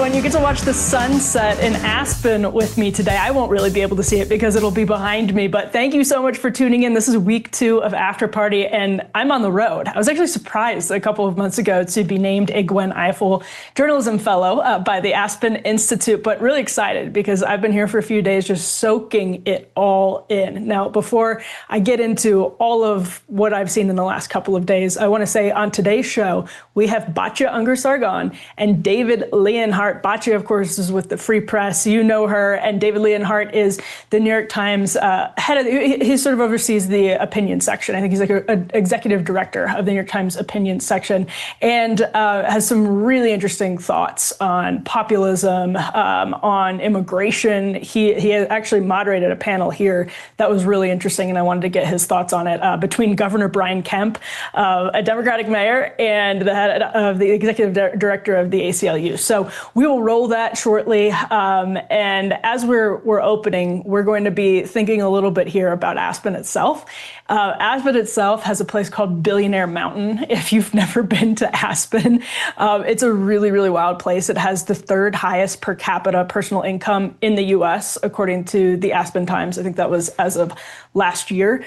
everyone. You get to watch the sunset in Aspen with me today. I won't really be able to see it because it'll be behind me, but thank you so much for tuning in. This is week 2 of After Party, and I'm on the road. I was actually surprised a couple of months ago to be named a Gwen Ifill Journalism Fellow by the Aspen Institute, but really excited because I've been here for a few days just soaking it all in. Now, before I get into all of what I've seen in the last couple of days, I want to say on today's show, we have Batya Ungar-Sargon and David Leanhart. Batya, of course, is with the Free Press. You know her. And David Leanhart is the New York Times head of, he sort of oversees the opinion section. I think he's like an executive director of the New York Times opinion section, and has some really interesting thoughts on populism, on immigration. He actually moderated a panel here that was really interesting, and I wanted to get his thoughts on it, between Governor Brian Kemp, a Democratic mayor, and the head of the executive director of the ACLU. So we will roll that shortly. And as we're opening, we're going to be thinking a little bit here about Aspen itself. Aspen itself has a place called Billionaire Mountain. If you've never been to Aspen, it's a really, really wild place. It has the 3rd highest per capita personal income in the US, according to the Aspen Times. I think that was as of last year.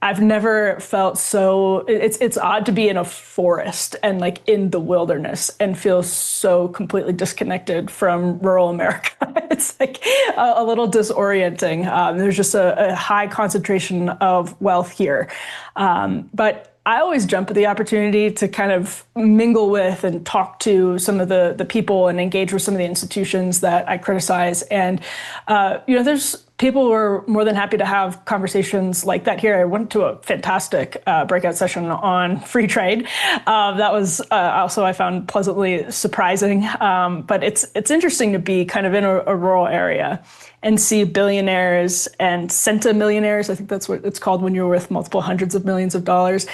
I've never felt so, it's odd to be in a forest and like in the wilderness and feel so completely disconnected from rural America. It's like a little disorienting. There's just a high concentration of wealth here. But I always jump at the opportunity to kind of mingle with and talk to some of the people and engage with some of the institutions that I criticize. And, there's people who are more than happy to have conversations like that here. I went to a fantastic breakout session on free trade. That was also, I found, pleasantly surprising. But it's interesting to be kind of in a rural area and see billionaires and centimillionaires, I think that's what it's called when you're worth multiple hundreds of millions of dollars,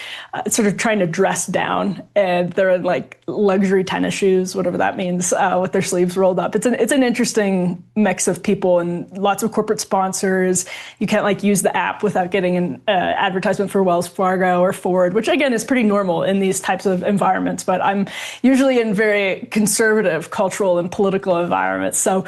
sort of trying to dress down. And they're in like luxury tennis shoes, whatever that means, with their sleeves rolled up. It's an interesting mix of people and lots of corporate sponsors. You can't like use the app without getting an advertisement for Wells Fargo or Ford, which again is pretty normal in these types of environments. But I'm usually in very conservative cultural and political environments. So,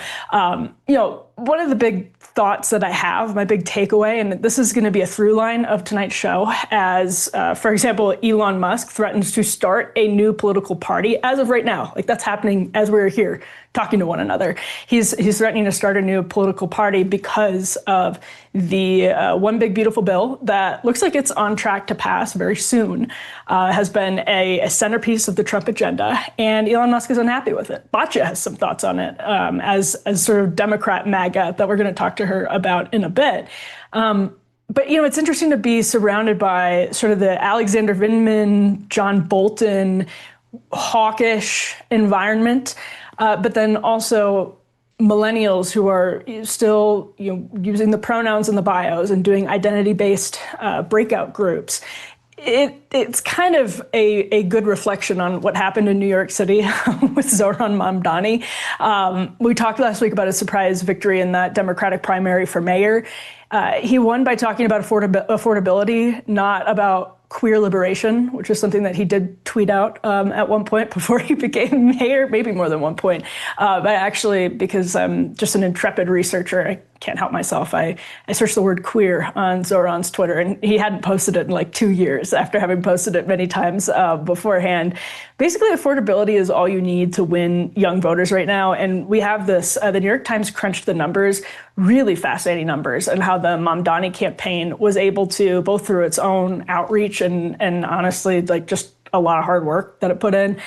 one of the big thoughts that I have, my big takeaway, and this is going to be a through line of tonight's show, as, for example, Elon Musk threatens to start a new political party as of right now. Like that's happening as we're here talking to one another. He's threatening to start a new political party because of the One Big Beautiful Bill that looks like it's on track to pass very soon, has been a centerpiece of the Trump agenda, and Elon Musk is unhappy with it. Batya has some thoughts on it as sort of Democrat MAGA that we're going to talk to her about in a bit. But, it's interesting to be surrounded by sort of the Alexander Vindman, John Bolton, hawkish environment, but then also millennials who are still using the pronouns in the bios and doing identity-based breakout groups. It's kind of a good reflection on what happened in New York City with Zohran Mamdani. We talked last week about a surprise victory in that Democratic primary for mayor. He won by talking about affordability, not about queer liberation, which is something that he did tweet out at one point before he became mayor, maybe more than one point. But actually, because I'm just an intrepid researcher, I can't help myself. I searched the word queer on Zoran's Twitter, and he hadn't posted it in like 2 years after having posted it many times beforehand. Basically, affordability is all you need to win young voters right now. And we have this, the New York Times crunched the numbers, really fascinating numbers, and how the Mamdani campaign was able to, both through its own outreach and honestly, like just a lot of hard work that it put in,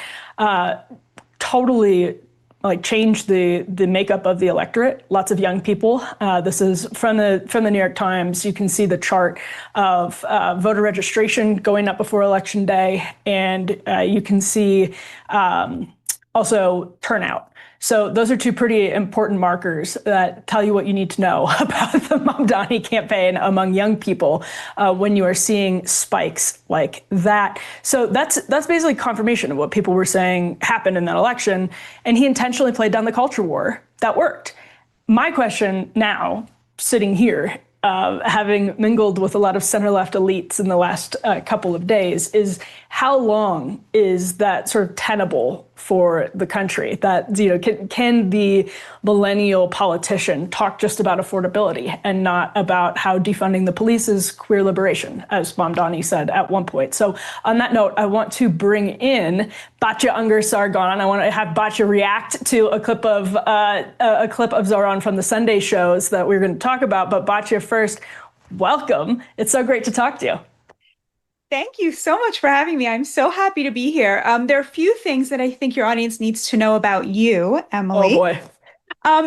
totally like change the makeup of the electorate. Lots of young people. This is from the New York Times. You can see the chart of voter registration going up before Election Day, and you can see also turnout. So those are 2 pretty important markers that tell you what you need to know about the Mamdani campaign among young people when you are seeing spikes like that. So that's basically confirmation of what people were saying happened in that election. And he intentionally played down the culture war. That worked. My question now, sitting here, having mingled with a lot of center-left elites in the last couple of days, is how long is that sort of tenable for the country. That, can the millennial politician talk just about affordability and not about how defunding the police is queer liberation, as Mamdani said at one point. So on that note, I want to bring in Batya Ungar-Sargon. I want to have Batya react to a clip of Zoran from the Sunday shows that we're going to talk about. But Batya, first, welcome. It's so great to talk to you. Thank you so much for having me. I'm so happy to be here. There are a few things that I think your audience needs to know about you, Emily. Oh boy.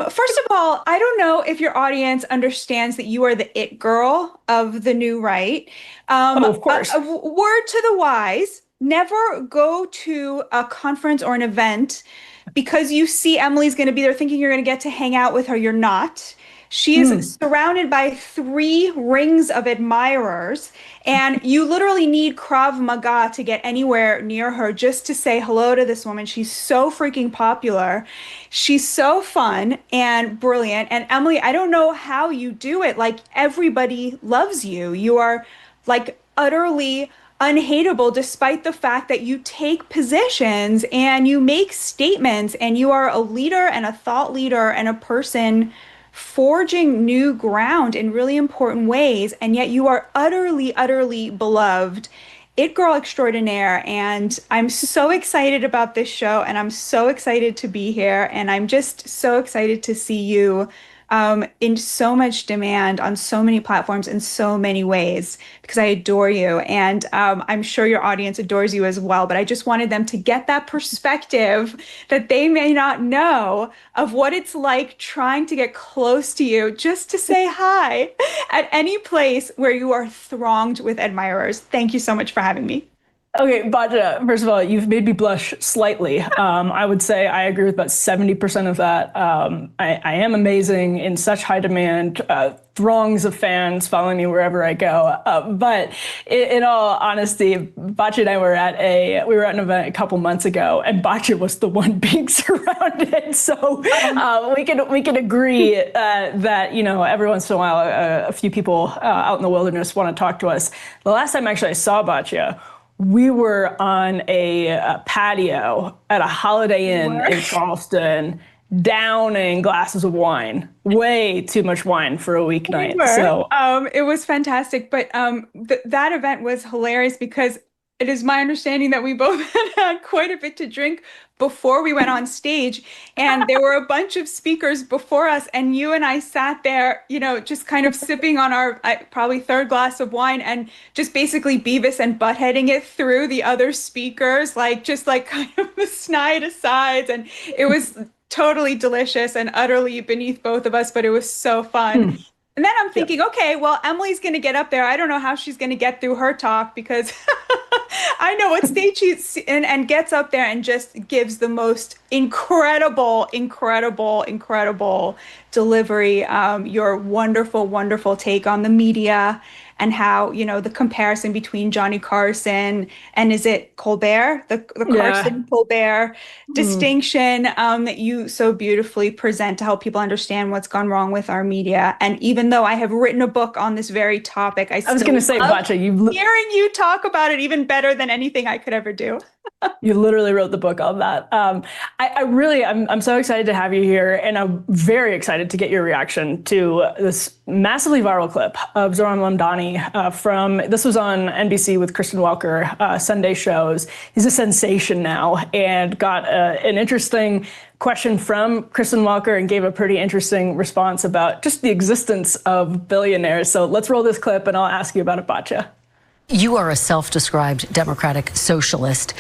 First of all, I don't know if your audience understands that you are the it girl of the new right. Oh, of course. A word to the wise, never go to a conference or an event because you see Emily's going to be there thinking you're going to get to hang out with her. You're not. She is surrounded by 3 rings of admirers, and you literally need Krav Maga to get anywhere near her just to say hello to this woman. She's so freaking popular. She's so fun and brilliant. And Emily, I don't know how you do it. Like, everybody loves you. You are like utterly unhateable despite the fact that you take positions and you make statements, and you are a leader and a thought leader and a person forging new ground in really important ways, and yet you are utterly, utterly beloved. It girl extraordinaire, and I'm so excited about this show, and I'm so excited to be here, and I'm just so excited to see you in so much demand on so many platforms in so many ways, because I adore you, and I'm sure your audience adores you as well. But I just wanted them to get that perspective that they may not know of what it's like trying to get close to you, just to say hi at any place where you are thronged with admirers. Thank you so much for having me. Okay, Batya, first of all, you've made me blush slightly. I would say I agree with about 70% of that. I am amazing, in such high demand, throngs of fans following me wherever I go. But in all honesty, Batya and I were at an event a couple months ago, and Batya was the one being surrounded. So we can agree that, every once in a while, a few people out in the wilderness want to talk to us. The last time actually I saw Batya, we were on a patio at a Holiday Inn in Charleston, downing glasses of wine. Way too much wine for a weeknight. So it was fantastic. But that event was hilarious because it is my understanding that we both had quite a bit to drink before we went on stage. And there were a bunch of speakers before us. And you and I sat there, just kind of sipping on our probably 3rd glass of wine, and just basically Beavis and buttheading it through the other speakers, just kind of the snide asides. And it was totally delicious and utterly beneath both of us, but it was so fun. And then I'm thinking, okay, well, Emily's going to get up there. I don't know how she's going to get through her talk, because I know what stage she's in, and gets up there and just gives the most incredible, incredible, incredible delivery. Your wonderful, wonderful take on the media, and how, the comparison between Johnny Carson and, is it Colbert? The Carson Colbert distinction that you so beautifully present to help people understand what's gone wrong with our media. And even though I have written a book on this very topic, I was going to say, Batya, hearing you talk about it even better than anything I could ever do. You literally wrote the book on that. I'm so excited to have you here, and I'm very excited to get your reaction to this massively viral clip of Zoran Mandani this was on NBC with Kristen Welker, Sunday shows. He's a sensation now, and got an interesting question from Kristen Welker and gave a pretty interesting response about just the existence of billionaires. So let's roll this clip, and I'll ask you about it, Batya. You are a self-described democratic socialist.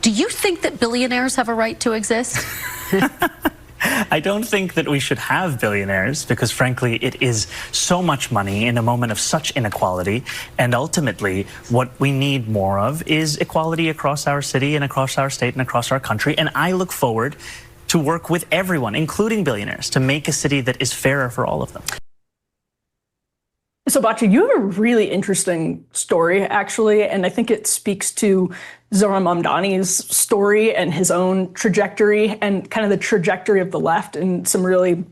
Do you think that billionaires have a right to exist? I don't think that we should have billionaires because, frankly, it is so much money in a moment of such inequality. And ultimately, what we need more of is equality across our city and across our state and across our country. And I look forward to work with everyone, including billionaires, to make a city that is fairer for all of them. So, Batya, you have a really interesting story, actually, and I think it speaks to Zoran Mamdani's story and his own trajectory, and kind of the trajectory of the left in some really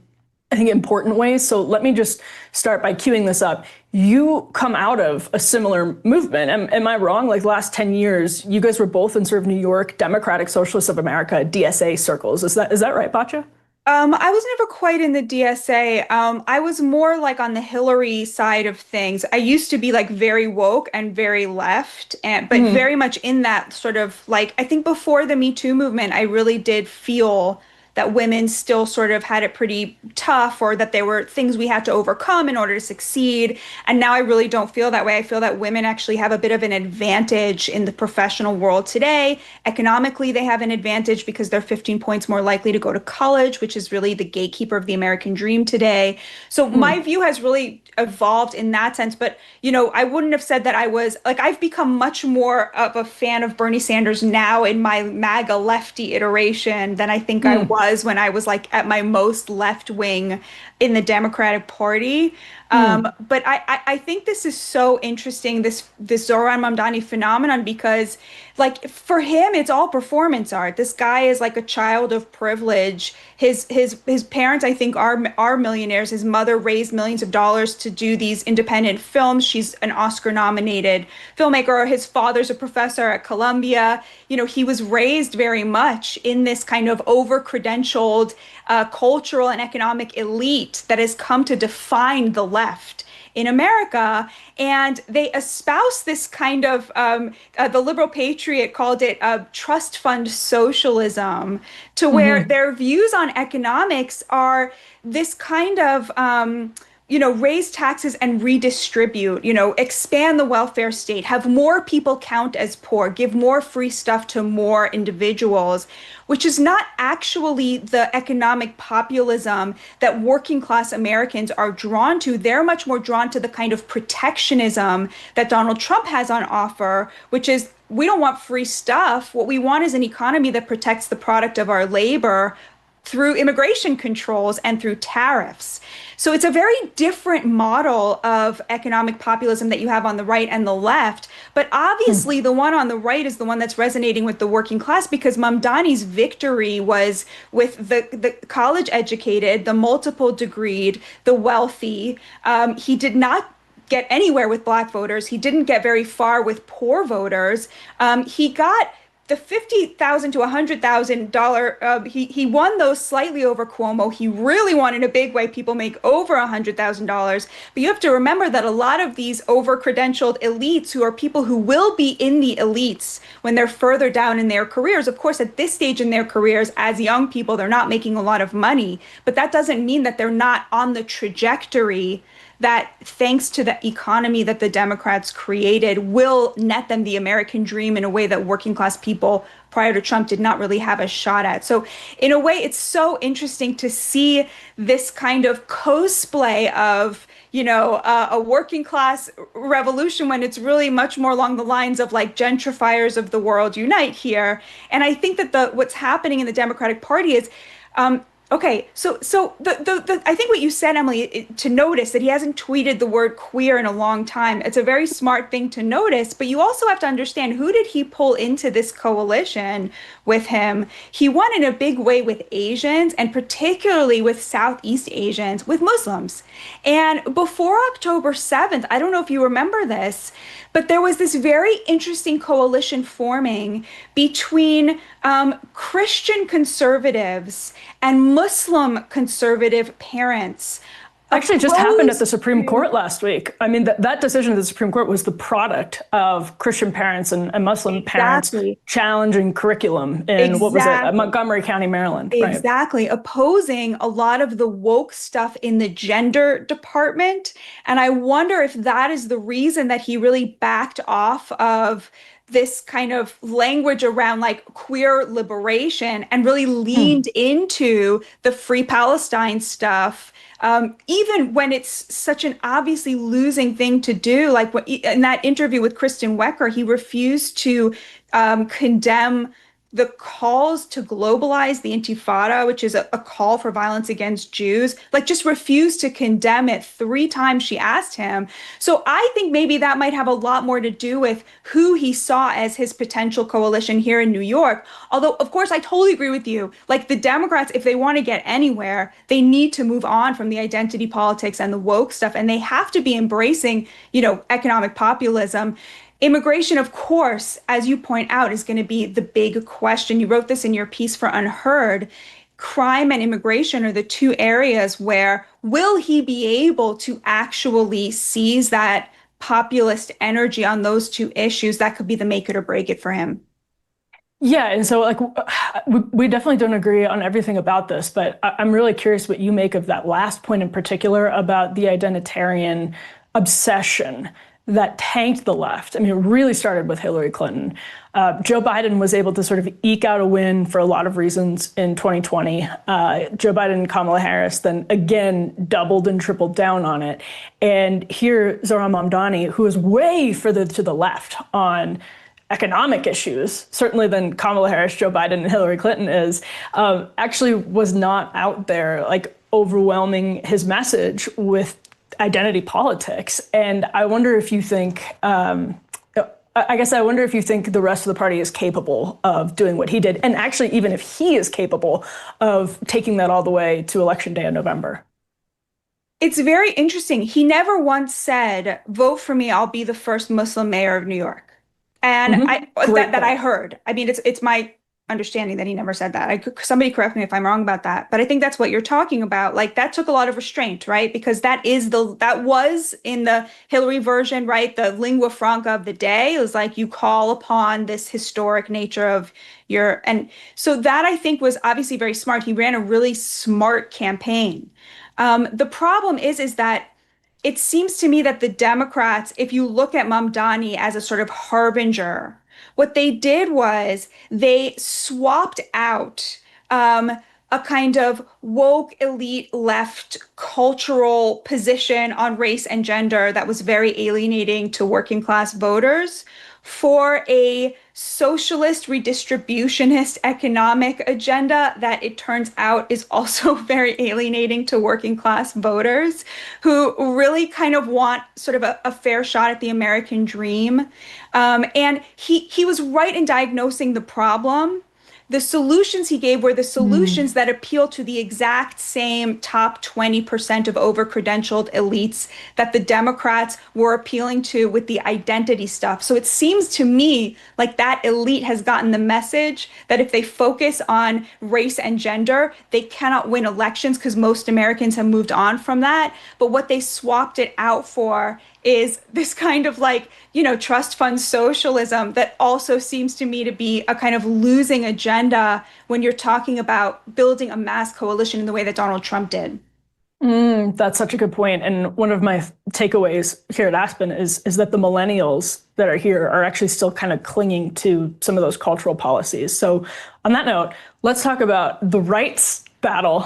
I think, important ways. So let me just start by queuing this up. You come out of a similar movement. Am I wrong? Like, the last 10 years, you guys were both in sort of New York Democratic Socialists of America, DSA circles. Is that right, Batya? I was never quite in the DSA. I was more like on the Hillary side of things. I used to be like very woke and very left, and but very much in that sort of like, I think before the Me Too movement, I really did feel that women still sort of had it pretty tough, or that there were things we had to overcome in order to succeed. And now I really don't feel that way. I feel that women actually have a bit of an advantage in the professional world today. Economically, they have an advantage because they're 15 points more likely to go to college, which is really the gatekeeper of the American dream today. So my view has really evolved in that sense. But, you know, I wouldn't have said that I was like, I've become much more of a fan of Bernie Sanders now in my MAGA lefty iteration than I think I was when I was like at my most left wing in the Democratic Party. But I think this is so interesting, this Zoran Mamdani phenomenon, because like for him, it's all performance art. This guy is like a child of privilege. His parents, I think, are millionaires. His mother raised millions of dollars to do these independent films. She's an Oscar nominated filmmaker. His father's a professor at Columbia. You know, he was raised very much in this kind of over-credentialed cultural and economic elite that has come to define the left in America. And they espouse this kind of, the Liberal Patriot called it trust fund socialism, to where their views on economics are this kind of, you know, raise taxes and redistribute, you know, expand the welfare state, have more people count as poor, give more free stuff to more individuals, which is not actually the economic populism that working class Americans are drawn to. They're much more drawn to the kind of protectionism that Donald Trump has on offer, which is, we don't want free stuff. What we want is an economy that protects the product of our labor through immigration controls and through tariffs. So it's a very different model of economic populism that you have on the right and the left. But obviously, the one on the right is the one that's resonating with the working class, because Mamdani's victory was with the college educated, the multiple degreed, the wealthy. He did not get anywhere with black voters. He didn't get very far with poor voters. He got the $50,000 to $100,000, he won those slightly over Cuomo. He really won in a big way. People make over $100,000. But you have to remember that a lot of these over-credentialed elites, who are people who will be in the elites when they're further down in their careers, of course, at this stage in their careers, as young people, they're not making a lot of money. But that doesn't mean that they're not on the trajectory that, thanks to the economy that the Democrats created, will net them the American dream in a way that working class people prior to Trump did not really have a shot at. So in a way, it's so interesting to see this kind of cosplay of, you know, a working class revolution, when it's really much more along the lines of like gentrifiers of the world unite here. And I think that what's happening in the Democratic Party is, okay, so I think what you said, Emily, to notice that he hasn't tweeted the word queer in a long time. It's a very smart thing to notice, but you also have to understand, who did he pull into this coalition with him? He won in a big way with Asians, and particularly with Southeast Asians, with Muslims. And before October 7th, I don't know if you remember this, but there was this very interesting coalition forming between Christian conservatives and Muslim conservative parents. Actually, it just happened at the Supreme Court last week. I mean, that decision of the Supreme Court was the product of Christian parents and Muslim parents challenging curriculum in, what was it, Montgomery County, Maryland. Exactly. Right. Opposing a lot of the woke stuff in the gender department. And I wonder if that is the reason that he really backed off of this kind of language around like queer liberation and really leaned into the Free Palestine stuff. Even when it's such an obviously losing thing to do, like in that interview with Kristen Wecker, he refused to condemn the calls to globalize the Intifada, which is a call for violence against Jews, like just refused to condemn it 3 times she asked him. So I think maybe that might have a lot more to do with who he saw as his potential coalition here in New York. Although, of course, I totally agree with you. Like the Democrats, if they want to get anywhere, they need to move on from the identity politics and the woke stuff, and they have to be embracing, economic populism. Immigration, of course, as you point out, is going to be the big question. You wrote this in your piece for Unheard. Crime and immigration are the 2 areas where will he be able to actually seize that populist energy on those 2 issues? That could be the make it or break it for him. Yeah, and so we definitely don't agree on everything about this, but I'm really curious what you make of that last point in particular about the identitarian obsession that tanked the left. I mean, it really started with Hillary Clinton. Joe Biden was able to sort of eke out a win for a lot of reasons in 2020. Joe Biden and Kamala Harris then again doubled and tripled down on it. And here, Zohran Mamdani, who is way further to the left on economic issues, certainly than Kamala Harris, Joe Biden, and Hillary Clinton is, actually was not out there like overwhelming his message with identity politics. And I wonder if you think, I wonder if you think the rest of the party is capable of doing what he did. And actually, even if he is capable of taking that all the way to Election Day in November. It's very interesting. He never once said, vote for me, I'll be the first Muslim mayor of New York. And that I heard. I mean, it's my understanding that he never said that. Somebody correct me if I'm wrong about that, but I think that's what you're talking about. Like that took a lot of restraint, right? Because that was in the Hillary version, right? The lingua franca of the day. It was like you call upon this historic nature of and so that I think was obviously very smart. He ran a really smart campaign. The problem is that it seems to me that the Democrats, if you look at Mamdani as a sort of harbinger, what they did was they swapped out a kind of woke elite left cultural position on race and gender that was very alienating to working class voters for a socialist redistributionist economic agenda that it turns out is also very alienating to working class voters who really kind of want sort of a fair shot at the American dream. And he was right in diagnosing the problem. The solutions he gave were the solutions that appeal to the exact same top 20% of over-credentialed elites that the Democrats were appealing to with the identity stuff. So it seems to me like that elite has gotten the message that if they focus on race and gender, they cannot win elections because most Americans have moved on from that. But what they swapped it out for is this kind of trust fund socialism that also seems to me to be a kind of losing agenda when you're talking about building a mass coalition in the way that Donald Trump did. That's such a good point. And one of my takeaways here at Aspen is that the millennials that are here are actually still kind of clinging to some of those cultural policies. So on that note, let's talk about the rights battle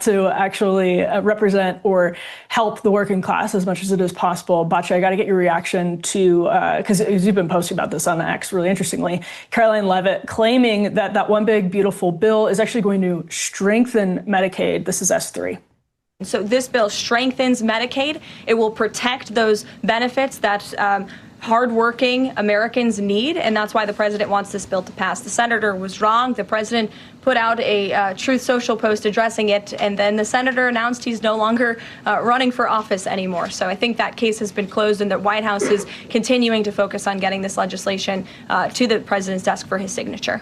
to actually represent or help the working class as much as it is possible. Batya, I got to get your reaction to, because you've been posting about this on X really interestingly, Caroline Leavitt claiming that that one big beautiful bill is actually going to strengthen Medicaid. This is S3. So this bill strengthens Medicaid. It will protect those benefits that hardworking Americans need, and that's why the president wants this bill to pass. The senator was wrong. The president put out a Truth Social post addressing it, and then the senator announced he's no longer running for office anymore. So I think that case has been closed, and the White House is continuing to focus on getting this legislation to the president's desk for his signature.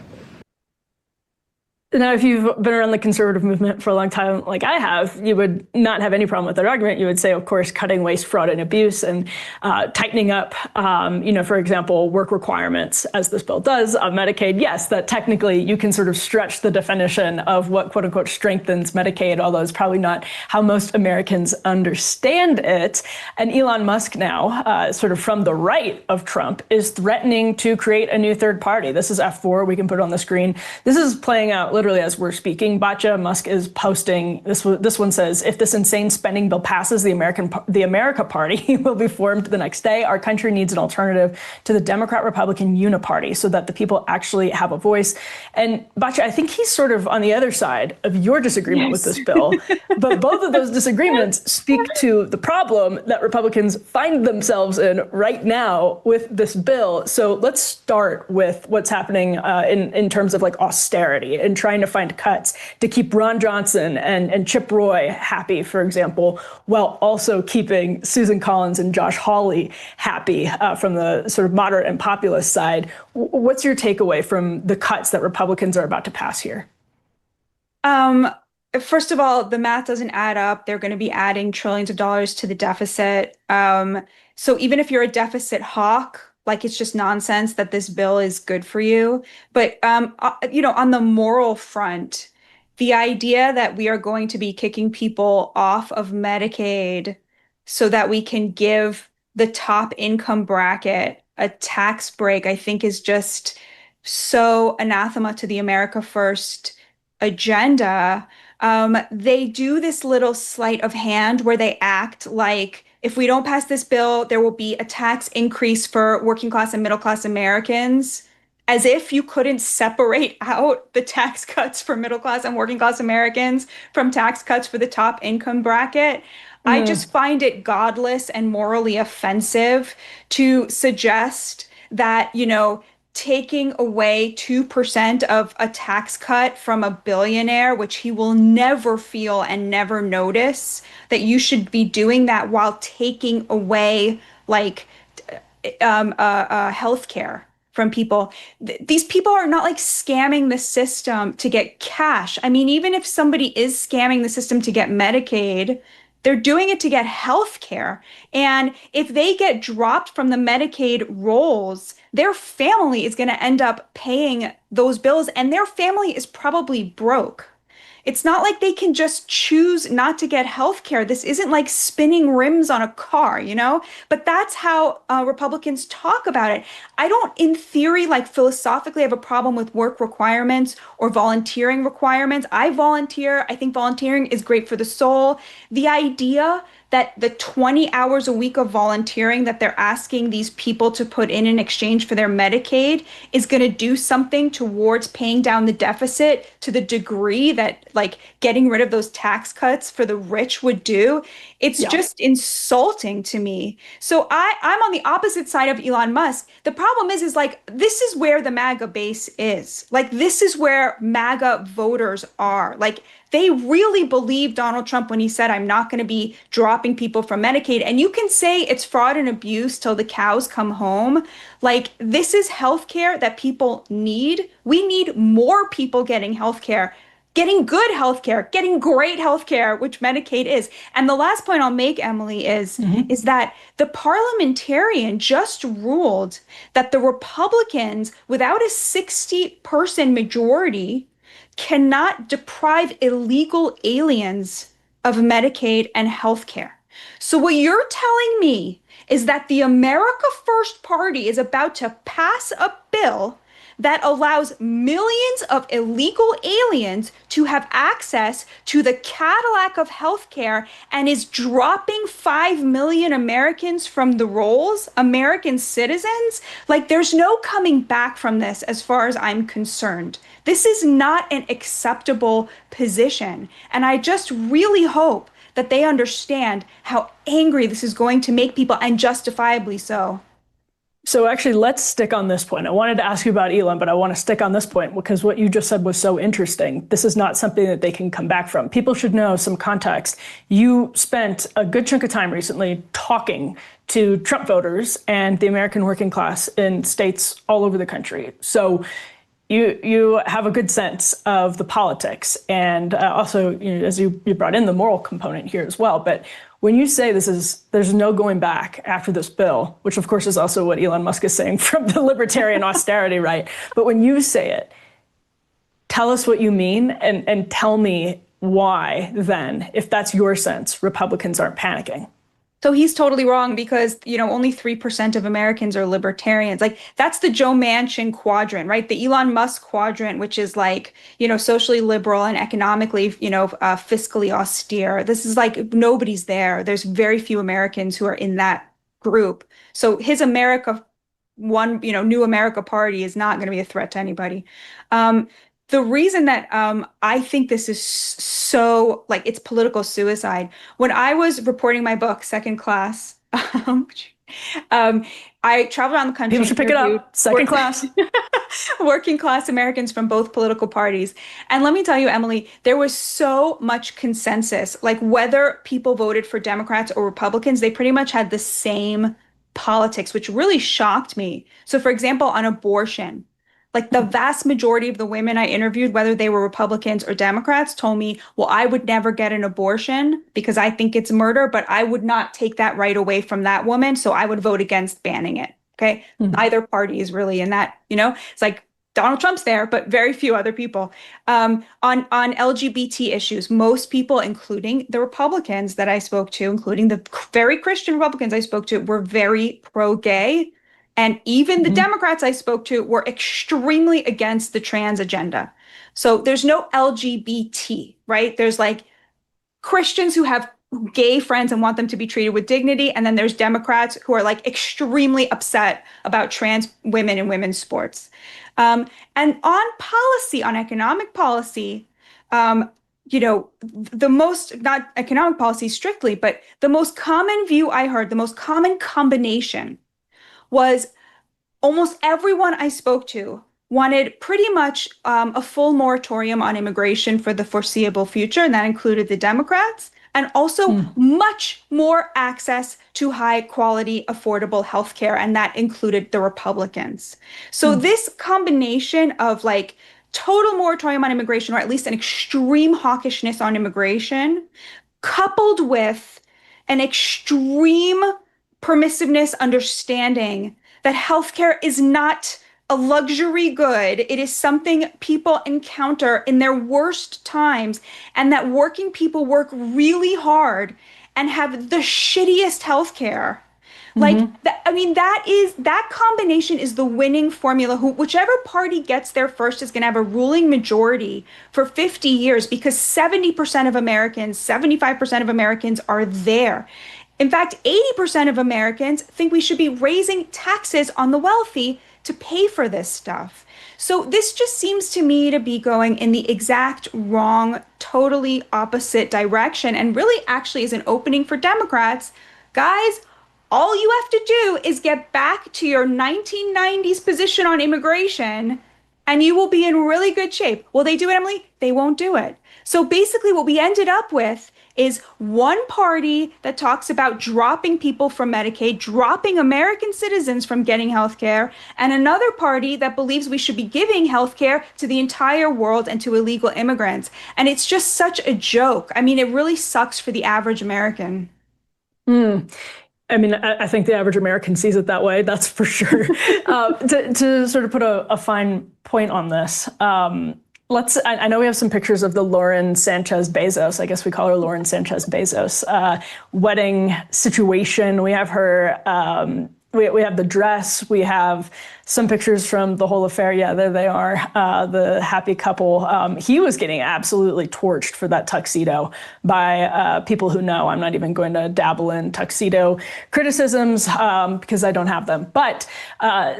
Now, if you've been around the conservative movement for a long time, like I have, you would not have any problem with that argument. You would say, of course, cutting waste, fraud, and abuse and tightening up, for example, work requirements, as this bill does on Medicaid. Yes, that technically you can sort of stretch the definition of what, quote unquote, strengthens Medicaid, although it's probably not how most Americans understand it. And Elon Musk now, sort of from the right of Trump, is threatening to create a new third party. This is F4. We can put it on the screen. This is playing out literally as we're speaking, Batya Musk is posting, this one says, if this insane spending bill passes, the America Party will be formed the next day. Our country needs an alternative to the Democrat-Republican uniparty so that the people actually have a voice. And Batya, I think he's sort of on the other side of your disagreement with this bill, but both of those disagreements speak to the problem that Republicans find themselves in right now with this bill. So let's start with what's happening in terms of like austerity and trying to find cuts to keep Ron Johnson and Chip Roy happy, for example, while also keeping Susan Collins and Josh Hawley happy from the sort of moderate and populist side. What's your takeaway from the cuts that Republicans are about to pass here? First of all, the math doesn't add up. They're going to be adding trillions of dollars to the deficit. So even if you're a deficit hawk, like it's just nonsense that this bill is good for you. But, on the moral front, the idea that we are going to be kicking people off of Medicaid so that we can give the top income bracket a tax break, I think is just so anathema to the America First agenda. They do this little sleight of hand where they act like if we don't pass this bill, there will be a tax increase for working class and middle class Americans, as if you couldn't separate out the tax cuts for middle class and working class Americans from tax cuts for the top income bracket. I just find it godless and morally offensive to suggest that, taking away 2% of a tax cut from a billionaire, which he will never feel and never notice, that you should be doing that while taking away healthcare from people. These people are not like scamming the system to get cash. I mean, even if somebody is scamming the system to get Medicaid, they're doing it to get health care. And if they get dropped from the Medicaid rolls, their family is going to end up paying those bills, and their family is probably broke. It's not like they can just choose not to get health care. This isn't like spinning rims on a car, But that's how Republicans talk about it. I don't, in theory, philosophically, have a problem with work requirements or volunteering requirements. I volunteer. I think volunteering is great for the soul. The idea that the 20 hours a week of volunteering that they're asking these people to put in exchange for their Medicaid is going to do something towards paying down the deficit to the degree that getting rid of those tax cuts for the rich would do. It's just insulting to me. So I'm on the opposite side of Elon Musk. The problem is this is where the MAGA base is. This is where MAGA voters are. They really believe Donald Trump when he said, I'm not going to be dropping people from Medicaid. And you can say it's fraud and abuse till the cows come home. This is healthcare that people need. We need more people getting healthcare, getting good healthcare, getting great healthcare, which Medicaid is. And the last point I'll make, Emily, is that the parliamentarian just ruled that the Republicans, without a 60-person majority, cannot deprive illegal aliens of Medicaid and health care. So what you're telling me is that the America First Party is about to pass a bill that allows millions of illegal aliens to have access to the Cadillac of healthcare and is dropping 5 million Americans from the rolls, American citizens. There's no coming back from this as far as I'm concerned. This is not an acceptable position. And I just really hope that they understand how angry this is going to make people, and justifiably so. So actually, let's stick on this point. I wanted to ask you about Elon, but I want to stick on this point because what you just said was so interesting. This is not something that they can come back from. People should know some context. You spent a good chunk of time recently talking to Trump voters and the American working class in states all over the country. So you have a good sense of the politics, and also, as you brought in the moral component here as well. But when you say there's no going back after this bill, which of course is also what Elon Musk is saying from the libertarian austerity right. But when you say it, tell us what you mean and tell me why then, if that's your sense, Republicans aren't panicking. So he's totally wrong because, only 3% of Americans are libertarians. Like that's the Joe Manchin quadrant, right? The Elon Musk quadrant, which is like, socially liberal and economically, fiscally austere. This is like nobody's there. There's very few Americans who are in that group. So his New America Party is not going to be a threat to anybody. The reason that I think this is so like it's political suicide. When I was reporting my book, Second Class, I traveled around the country. People should pick it up. Second Class. Working class Americans from both political parties. And let me tell you, Emily, there was so much consensus. Like whether people voted for Democrats or Republicans, they pretty much had the same politics, which really shocked me. So, for example, on abortion, like the vast majority of the women I interviewed, whether they were Republicans or Democrats, told me, well, I would never get an abortion because I think it's murder, but I would not take that right away from that woman. So I would vote against banning it. Okay. Neither party is really in that, it's like Donald Trump's there, but very few other people. On LGBT issues, most people, including the Republicans that I spoke to, including the very Christian Republicans I spoke to, were very pro-gay. And even the Democrats I spoke to were extremely against the trans agenda. So there's no LGBT, right? There's like Christians who have gay friends and want them to be treated with dignity. And then there's Democrats who are like extremely upset about trans women in women's sports. And on policy, on economic policy, the most, not economic policy strictly, but the most common view I heard, the most common combination was almost everyone I spoke to wanted pretty much a full moratorium on immigration for the foreseeable future, and that included the Democrats, and also much more access to high quality, affordable healthcare, and that included the Republicans. So this combination of like total moratorium on immigration, or at least an extreme hawkishness on immigration, coupled with an extreme permissiveness understanding that healthcare is not a luxury good. It is something people encounter in their worst times, and that working people work really hard and have the shittiest healthcare. Like, that combination is the winning formula. Whichever party gets there first is going to have a ruling majority for 50 years because 70% of Americans, 75% of Americans are there. In fact, 80% of Americans think we should be raising taxes on the wealthy to pay for this stuff. So this just seems to me to be going in the exact wrong, totally opposite direction, and really actually is an opening for Democrats. Guys, all you have to do is get back to your 1990s position on immigration, and you will be in really good shape. Will they do it, Emily? They won't do it. So basically what we ended up with is one party that talks about dropping people from Medicaid, dropping American citizens from getting health care, and another party that believes we should be giving health care to the entire world and to illegal immigrants. And it's just such a joke. I mean, it really sucks for the average American. I mean, I think the average American sees it that way, that's for sure. To sort of put a fine point on this, I know we have some pictures of the Lauren Sanchez Bezos, I guess we call her Lauren Sanchez Bezos, wedding situation. We have her, we have the dress, we have some pictures from the whole affair. Yeah, there they are, the happy couple. He was getting absolutely torched for that tuxedo by people who know. I'm not even going to dabble in tuxedo criticisms because I don't have them. But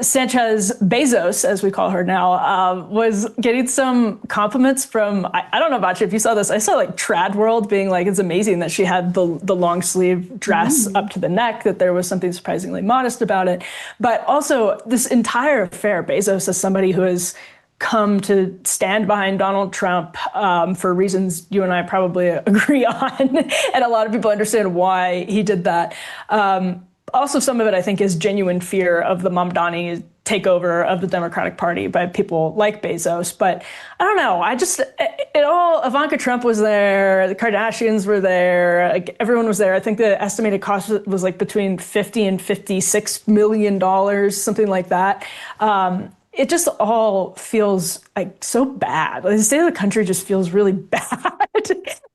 Sanchez Bezos, as we call her now, was getting some compliments from, I don't know about you if you saw this, I saw like Trad World being like, it's amazing that she had the long sleeve dress up to the neck, that there was something surprisingly modest about it. But also this entire affair, Bezos as somebody who has come to stand behind Donald Trump for reasons you and I probably agree on, and a lot of people understand why he did that. Also, some of it, I think, is genuine fear of the Mamdani takeover of the Democratic Party by people like Bezos. But I don't know. Ivanka Trump was there. The Kardashians were there. Like, everyone was there. I think the estimated cost was like between $50 and $56 million, something like that. It just all feels like so bad. Like, the state of the country just feels really bad.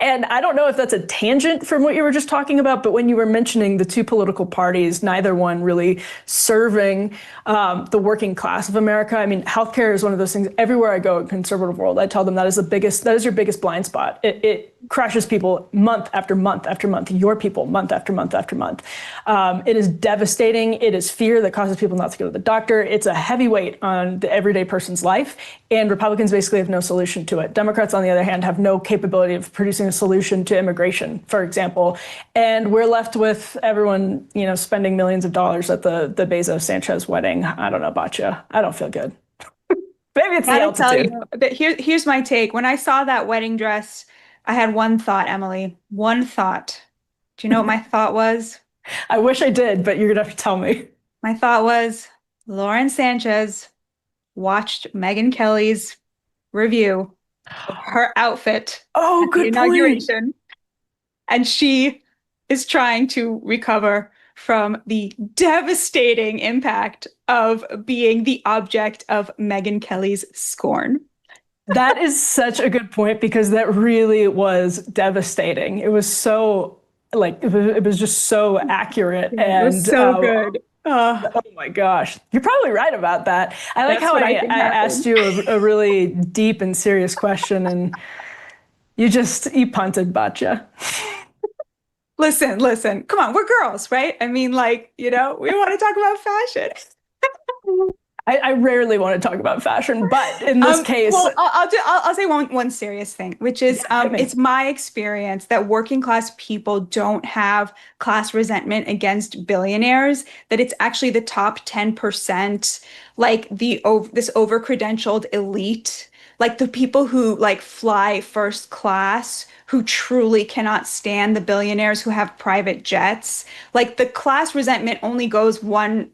And I don't know if that's a tangent from what you were just talking about, but when you were mentioning the two political parties, neither one really serving the working class of America. I mean, healthcare is one of those things. Everywhere I go in conservative world, I tell them that is your biggest blind spot. It crushes people month after month after month, your people month after month after month. It is devastating. It is fear that causes people not to go to the doctor. It's a heavy weight on the everyday person's life, and Republicans basically have no solution to it. Democrats, on the other hand, have no capability of producing a solution to immigration, for example, and we're left with everyone, spending millions of dollars at the Bezos Sanchez wedding. I don't know, Batya. I don't feel good. Maybe it's the altitude. But here's my take. When I saw that wedding dress, I had one thought, Emily. One thought. Do you know what my thought was? I wish I did, but you're gonna have to tell me. My thought was Lauren Sanchez watched Megyn Kelly's review of her outfit at the inauguration, point. And she is trying to recover from the devastating impact of being the object of Megyn Kelly's scorn. That is such a good point, because that really was devastating. It was so, it was just so accurate. And it was so good. Oh my gosh. You're probably right about that. I like how I asked you a really deep and serious question, and you punted, Batya. Listen. Come on, we're girls, right? I mean, we want to talk about fashion. I rarely want to talk about fashion, but in this case, well, I'll say one serious thing, which is it's my experience that working class people don't have class resentment against billionaires. That it's actually the top 10%, this over-credentialed elite, the people who fly first class, who truly cannot stand the billionaires who have private jets. The class resentment only goes one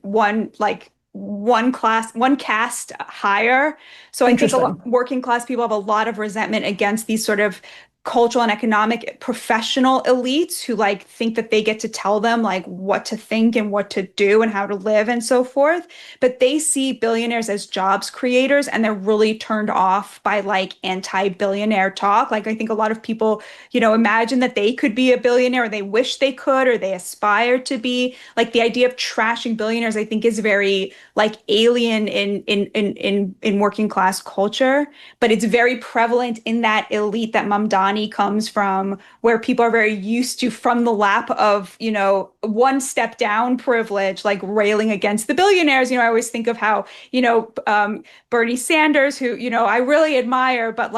caste higher. So I think working class people have a lot of resentment against these sort of cultural and economic professional elites who think that they get to tell them what to think and what to do and how to live and so forth. But they see billionaires as jobs creators, and they're really turned off by anti-billionaire talk. I think a lot of people, imagine that they could be a billionaire, or they wish they could, or they aspire to be. The idea of trashing billionaires, I think, is very alien in working class culture, but it's very prevalent in that elite that Mamdani comes from, where people are very used to, from the lap of, one step down privilege, railing against the billionaires. I always think of how, Bernie Sanders, who, I really admire, but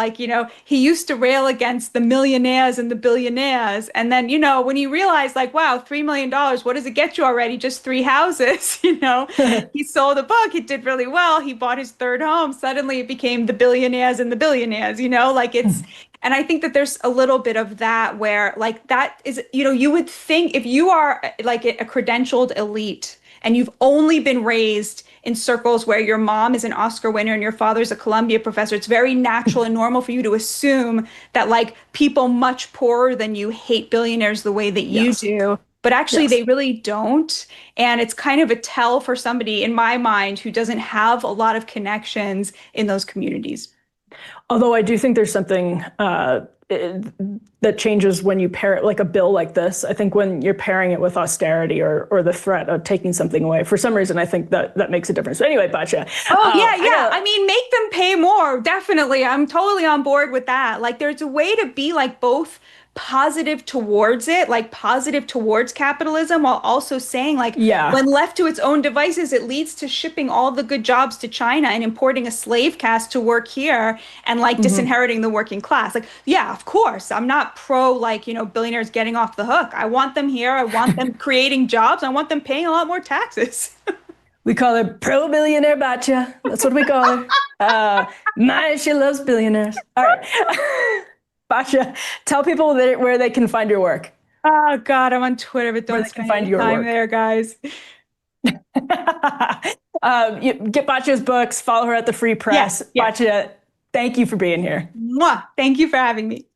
he used to rail against the millionaires and the billionaires. And then, when you realize wow, $3 million, what does it get you already? Just 3 houses, he sold a book, he did really well. He bought his 3rd home. Suddenly it became the billionaires and the billionaires, it's, and I think that there's a little bit of that where that is, you would think if you are a credentialed elite and you've only been raised in circles where your mom is an Oscar winner and your father's a Columbia professor, it's very natural and normal for you to assume that people much poorer than you hate billionaires the way that you do. But actually, they really don't. And it's kind of a tell for somebody, in my mind, who doesn't have a lot of connections in those communities. Although I do think there's something that changes when you pair it, a bill like this. I think when you're pairing it with austerity or the threat of taking something away, for some reason, I think that makes a difference. But anyway, Batya. I mean, make them pay more. Definitely. I'm totally on board with that. There's a way to be both positive towards it, positive towards capitalism, while also saying when left to its own devices, it leads to shipping all the good jobs to China and importing a slave caste to work here and disinheriting the working class. Of course, I'm not pro billionaires getting off the hook. I want them here. I want them creating jobs. I want them paying a lot more taxes. We call her pro-billionaire Batya. That's what we call her. She loves billionaires. All right. Batya, tell people where they can find your work. Oh God, I'm on Twitter, but don't spend any time there, guys. You get Batya's books, follow her at the Free Press. Batya, thank you for being here. Mwah! Thank you for having me.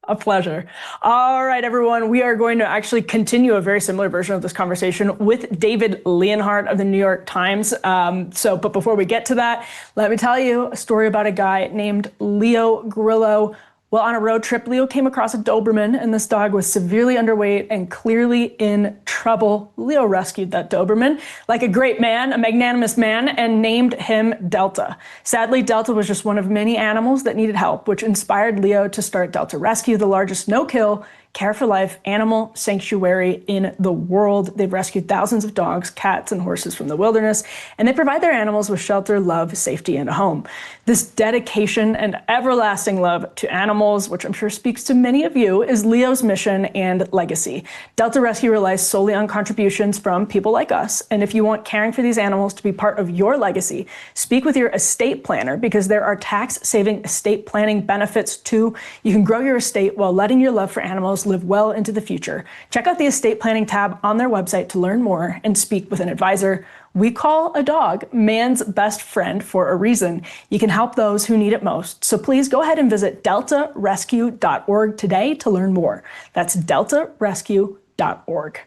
A pleasure. All right, everyone. We are going to actually continue a very similar version of this conversation with David Leanhart of the New York Times. But before we get to that, let me tell you a story about a guy named Leo Grillo Well, on a road trip, Leo came across a Doberman, and this dog was severely underweight and clearly in trouble. Leo rescued that Doberman like a great man, a magnanimous man, and named him Delta. Sadly, Delta was just one of many animals that needed help, which inspired Leo to start Delta Rescue, the largest no-kill, care-for-life animal sanctuary in the world. They've rescued thousands of dogs, cats, and horses from the wilderness, and they provide their animals with shelter, love, safety, and a home. This dedication and everlasting love to animals, which I'm sure speaks to many of you, is Leo's mission and legacy. Delta Rescue relies solely on contributions from people like us, and if you want caring for these animals to be part of your legacy, speak with your estate planner, because there are tax-saving estate planning benefits too. You can grow your estate while letting your love for animals live well into the future. Check out the estate planning tab on their website to learn more and speak with an advisor. We call a dog man's best friend for a reason. You can help those who need it most. So please go ahead and visit deltarescue.org today to learn more. That's deltarescue.org.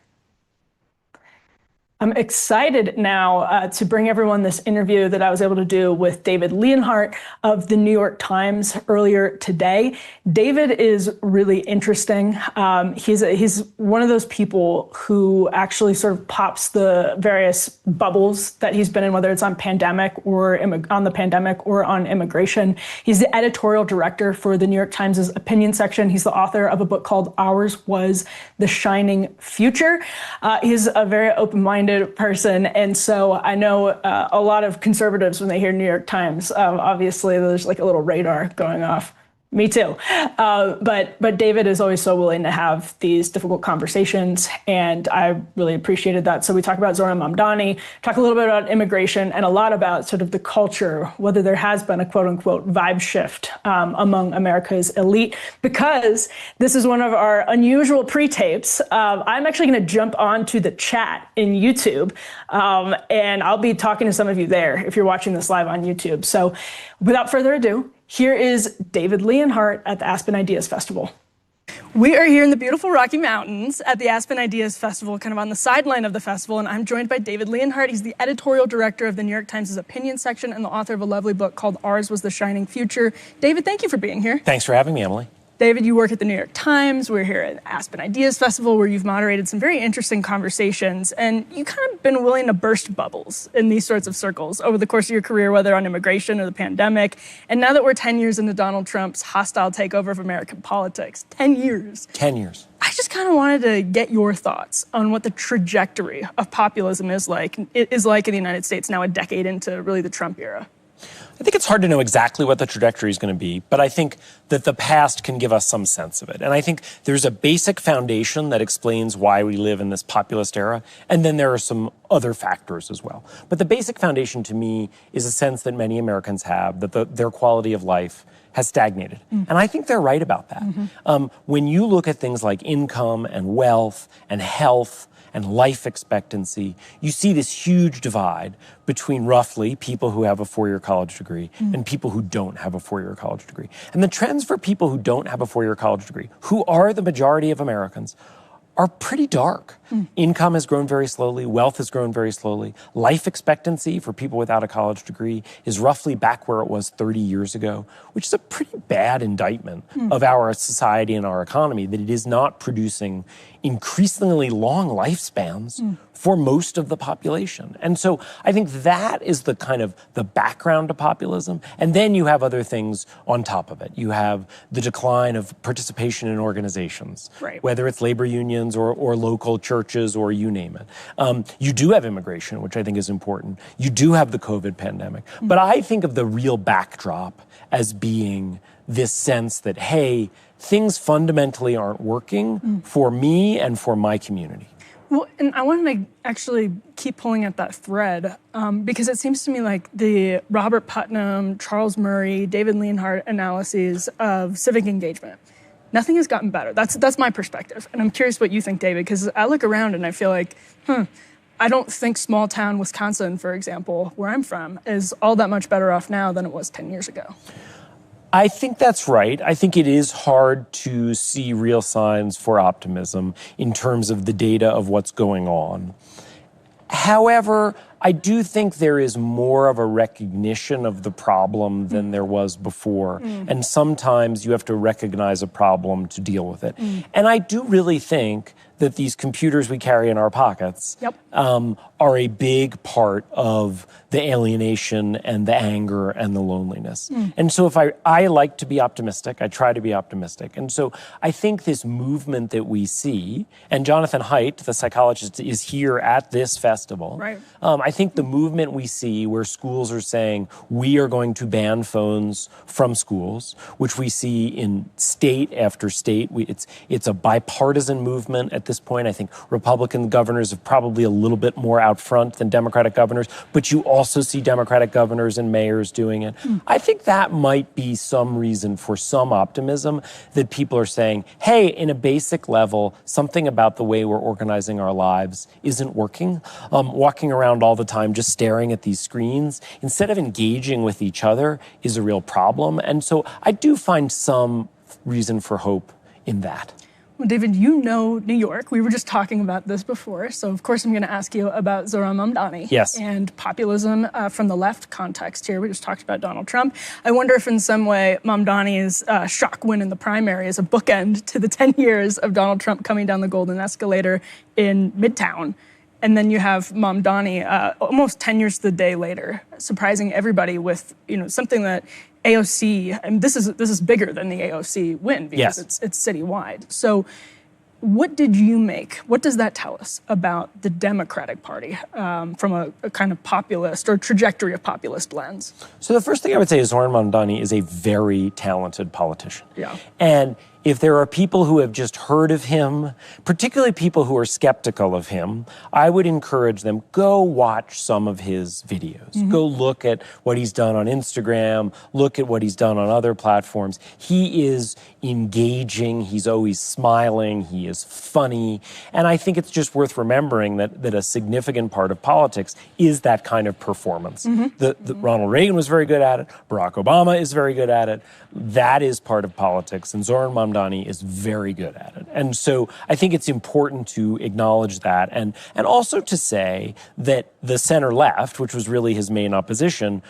I'm excited now to bring everyone this interview that I was able to do with David Leanhart of the New York Times earlier today. David is really interesting. He's one of those people who actually sort of pops the various bubbles that he's been in, whether it's on pandemic or on the pandemic or on immigration. He's the editorial director for the New York Times' opinion section. He's the author of a book called Ours Was the Shining Future. He's a very open-minded person, and so I know a lot of conservatives, when they hear New York Times, obviously there's like a little radar going off. Me too. But David is always so willing to have these difficult conversations, and I really appreciated that. So we talk about Zohran Mamdani, talk a little bit about immigration, and a lot about sort of the culture, whether there has been a quote-unquote vibe shift among America's elite, because this is one of our unusual pre-tapes. I'm actually going to jump onto the chat in YouTube, and I'll be talking to some of you there if you're watching this live on YouTube. So without further ado, here is David Leanhart at the Aspen Ideas Festival. We are here in the beautiful Rocky Mountains at the Aspen Ideas Festival, kind of on the sideline of the festival, and I'm joined by David Leanhart. He's the editorial director of the New York Times' opinion section and the author of a lovely book called Ours Was the Shining Future. David, thank you for being here. Thanks for having me, Emily. David, you work at the New York Times. We're here at Aspen Ideas Festival, where you've moderated some very interesting conversations, and you kind of been willing to burst bubbles in these sorts of circles over the course of your career, whether on immigration or the pandemic. And now that we're 10 years into Donald Trump's hostile takeover of American politics, 10 years. 10 years. I just kind of wanted to get your thoughts on what the trajectory of populism is like in the United States now, a decade into really the Trump era. I think it's hard to know exactly what the trajectory is going to be, but I think that the past can give us some sense of it. And I think there's a basic foundation that explains why we live in this populist era, and then there are some other factors as well. But the basic foundation to me is a sense that many Americans have that their quality of life has stagnated. And I think they're right about that. When you look at things like income and wealth and health and life expectancy, you see this huge divide between roughly people who have a four-year college degree and people who don't have a four-year college degree. And the trends for people who don't have a four-year college degree, who are the majority of Americans, are pretty dark. Income has grown very slowly. Wealth has grown very slowly. Life expectancy for people without a college degree is roughly back where it was 30 years ago, which is a pretty bad indictment of our society and our economy, that it is not producing increasingly long lifespans for most of the population. And so I think that is the kind of the background to populism. And then you have other things on top of it. You have the decline of participation in organizations, whether it's labor unions or local churches or you name it. You do have immigration, which I think is important. You do have the COVID pandemic. But I think of the real backdrop as being this sense that, hey, things fundamentally aren't working for me and for my community. Well, and I wanted to actually keep pulling at that thread because it seems to me like the Robert Putnam, Charles Murray, David Leanhart analyses of civic engagement, nothing has gotten better. That's my perspective. And I'm curious what you think, David, because I look around and I feel like, I don't think small town Wisconsin, for example, where I'm from, is all that much better off now than it was 10 years ago. I think that's right. I think it is hard to see real signs for optimism in terms of the data of what's going on. However, I do think there is more of a recognition of the problem than there was before. And sometimes you have to recognize a problem to deal with it. And I do really think that these computers we carry in our pockets are a big part of the alienation and the anger and the loneliness. And so if I like to be optimistic, I try to be optimistic. And so I think this movement that we see, and Jonathan Haidt, the psychologist, is here at this festival. Right. I think the movement we see where schools are saying we are going to ban phones from schools, which we see in state after state. It's a bipartisan movement at this point. I think Republican governors are probably a little bit more out front than Democratic governors, but you also see Democratic governors and mayors doing it. I think that might be some reason for some optimism that people are saying, hey, in a basic level, something about the way we're organizing our lives isn't working. Walking around all the time just staring at these screens instead of engaging with each other is a real problem. And so I do find some reason for hope in that. Well, David, you know New York. We were just talking about this before. So, of course, I'm going to ask you about Zohran Mamdani. Yes. And populism from the left context here. We just talked about Donald Trump. I wonder if in some way Mamdani's shock win in the primary is a bookend to the 10 years of Donald Trump coming down the golden escalator in Midtown. And then you have Mamdani almost 10 years to the day later, surprising everybody with, something that AOC, and this is bigger than the AOC win because it's citywide. So what did you make? What does that tell us about the Democratic Party from a kind of populist or trajectory of populist lens? So the first thing I would say is Zoran Mandani is a very talented politician. Yeah. And if there are people who have just heard of him, particularly people who are skeptical of him, I would encourage them, go watch some of his videos. Go look at what he's done on Instagram, look at what he's done on other platforms. He is engaging, he's always smiling, he is funny, and I think it's just worth remembering that a significant part of politics is that kind of performance. Ronald Reagan was very good at it, Barack Obama is very good at it. That is part of politics, and Zoran Mamdani is very good at it. And so I think it's important to acknowledge that and also to say that the center-left, which was really his main opposition,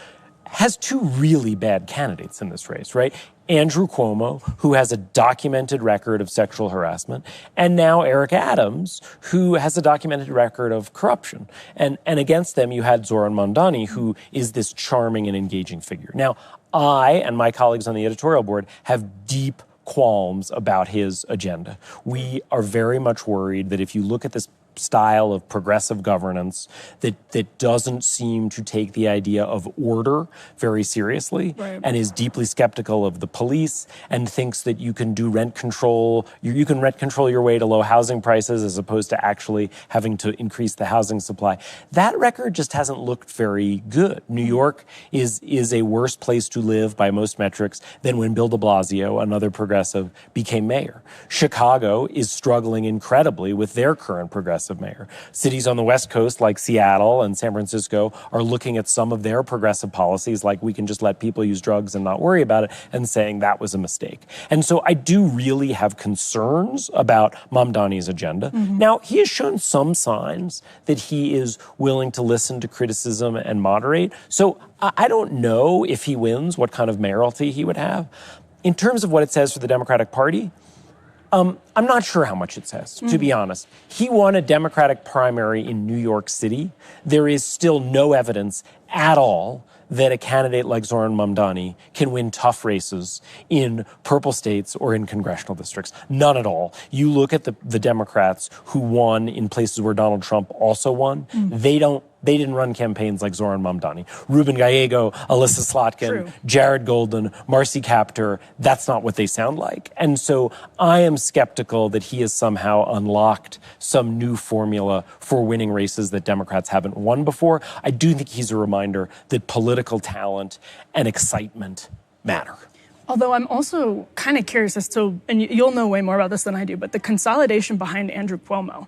has two really bad candidates in this race, right? Andrew Cuomo, who has a documented record of sexual harassment, and now Eric Adams, who has a documented record of corruption. And against them, you had Zoran Mandani, who is this charming and engaging figure. Now, I and my colleagues on the editorial board have deep qualms about his agenda. We are very much worried that if you look at this style of progressive governance that doesn't seem to take the idea of order very seriously and is deeply skeptical of the police and thinks that you can do rent control, you can rent control your way to low housing prices as opposed to actually having to increase the housing supply. That record just hasn't looked very good. New York is a worse place to live by most metrics than when Bill de Blasio, another progressive, became mayor. Chicago is struggling incredibly with their current progressive mayor. Cities on the West Coast like Seattle and San Francisco are looking at some of their progressive policies like we can just let people use drugs and not worry about it and saying that was a mistake. And so I do really have concerns about Mamdani's agenda. Now, he has shown some signs that he is willing to listen to criticism and moderate. So I don't know if he wins what kind of mayoralty he would have. In terms of what it says for the Democratic Party, I'm not sure how much it says, to be honest. He won a Democratic primary in New York City. There is still no evidence at all that a candidate like Zoran Mamdani can win tough races in purple states or in congressional districts. None at all. You look at the Democrats who won in places where Donald Trump also won. They didn't run campaigns like Zoran Mamdani. Ruben Gallego, Alyssa Slotkin, Jared Golden, Marcy Kaptur, that's not what they sound like. And so I am skeptical that he has somehow unlocked some new formula for winning races that Democrats haven't won before. I do think he's a reminder that political talent and excitement matter. Although I'm also kind of curious as to, and you'll know way more about this than I do, but the consolidation behind Andrew Cuomo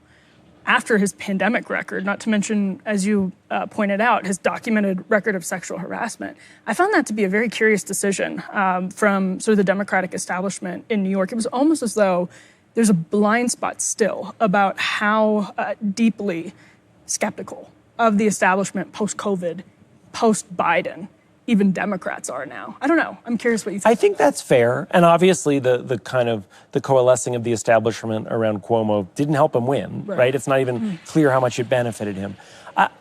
after his pandemic record, not to mention, as you pointed out, his documented record of sexual harassment. I found that to be a very curious decision from sort of the Democratic establishment in New York. It was almost as though there's a blind spot still about how deeply skeptical of the establishment post-COVID, post-Biden, even Democrats are now. I don't know. I'm curious what you think. I think that's fair. And obviously the kind of the coalescing of the establishment around Cuomo didn't help him win, right? It's not even clear how much it benefited him.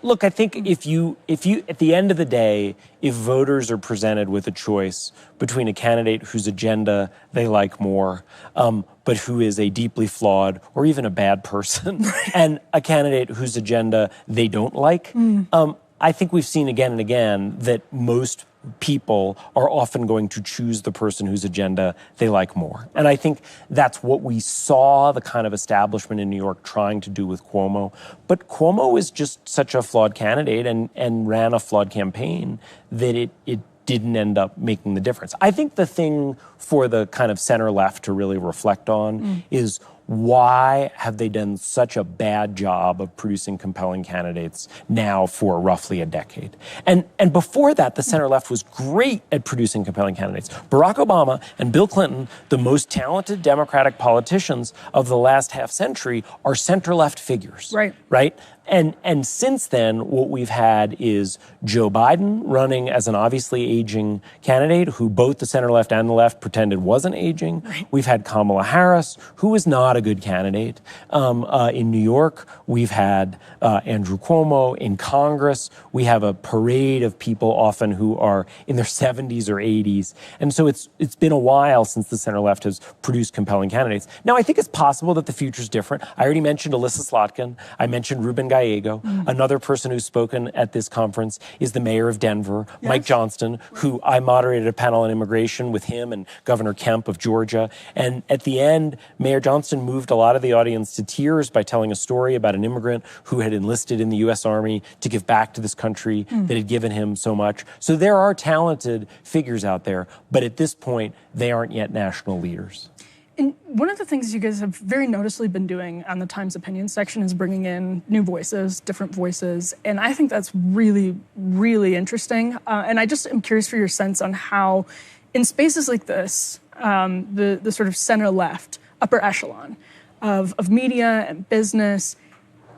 Look, I think if you, at the end of the day, if voters are presented with a choice between a candidate whose agenda they like more, but who is a deeply flawed or even a bad person, and a candidate whose agenda they don't like, I think we've seen again and again that most people are often going to choose the person whose agenda they like more. And I think that's what we saw the kind of establishment in New York trying to do with Cuomo. But Cuomo is just such a flawed candidate and ran a flawed campaign that it didn't end up making the difference. I think the thing for the kind of center left to really reflect on is why have they done such a bad job of producing compelling candidates now for roughly a decade? And before that, the center left was great at producing compelling candidates. Barack Obama and Bill Clinton, the most talented Democratic politicians of the last half century, are center left figures. Right? And since then, what we've had is Joe Biden running as an obviously aging candidate who both the center left and the left pretended wasn't aging. We've had Kamala Harris, who is not a good candidate. In New York, we've had Andrew Cuomo. In Congress, we have a parade of people often who are in their 70s or 80s. And so it's been a while since the center left has produced compelling candidates. Now, I think it's possible that the future's different. I already mentioned Alyssa Slotkin. I mentioned Ruben Gallego. Another person who's spoken at this conference is the mayor of Denver, Mike Johnston, who I moderated a panel on immigration with him and Governor Kemp of Georgia. And at the end, Mayor Johnston moved a lot of the audience to tears by telling a story about an immigrant who had enlisted in the U.S. Army to give back to this country that had given him so much. So there are talented figures out there, but at this point, they aren't yet national leaders. And one of the things you guys have very noticeably been doing on the Times opinion section is bringing in new voices, different voices. And I think that's really, really interesting. And I just am curious for your sense on how, in spaces like this, the sort of center-left, upper echelon of media and business,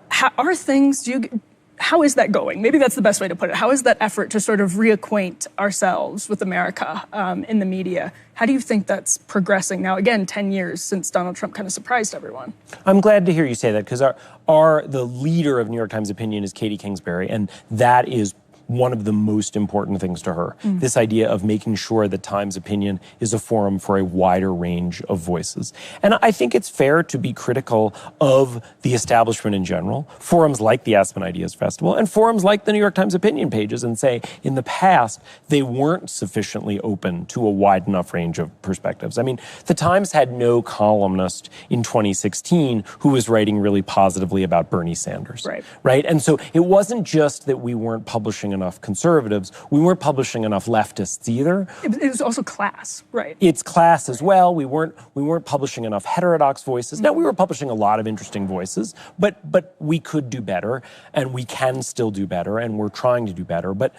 how is that going? Maybe that's the best way to put it. How is that effort to sort of reacquaint ourselves with America in the media? How do you think that's progressing now? Again, 10 years since Donald Trump kind of surprised everyone. I'm glad to hear you say that because the leader of New York Times Opinion is Katie Kingsbury, and that is one of the most important things to her. This idea of making sure that Times Opinion is a forum for a wider range of voices. And I think it's fair to be critical of the establishment in general, forums like the Aspen Ideas Festival, and forums like the New York Times Opinion pages, and say, in the past, they weren't sufficiently open to a wide enough range of perspectives. I mean, the Times had no columnist in 2016 who was writing really positively about Bernie Sanders. Right? And so it wasn't just that we weren't publishing enough conservatives. We weren't publishing enough leftists either. It was also class, right? It's class as well. We weren't publishing enough heterodox voices. Now, we were publishing a lot of interesting voices, but we could do better, and we can still do better, and we're trying to do better. But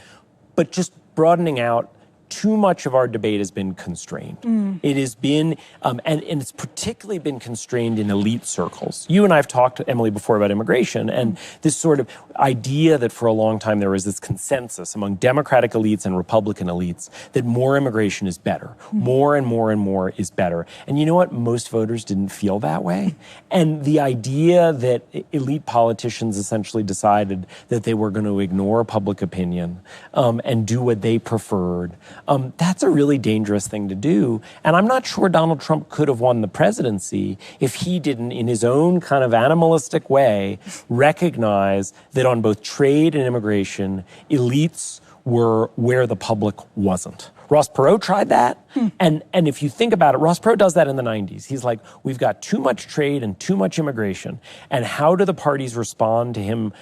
just broadening out, too much of our debate has been constrained. It has been, and it's particularly been constrained in elite circles. You and I have talked, Emily, before about immigration, and this sort of idea that for a long time there was this consensus among Democratic elites and Republican elites that more immigration is better. More and more and more is better. And you know what? Most voters didn't feel that way. And the idea that elite politicians essentially decided that they were going to ignore public opinion and do what they preferred, that's a really dangerous thing to do. And I'm not sure Donald Trump could have won the presidency if he didn't, in his own kind of animalistic way, recognize that on both trade and immigration, elites were where the public wasn't. Ross Perot tried that. And if you think about it, Ross Perot does that in the 90s. He's like, we've got too much trade and too much immigration. And how do the parties respond to him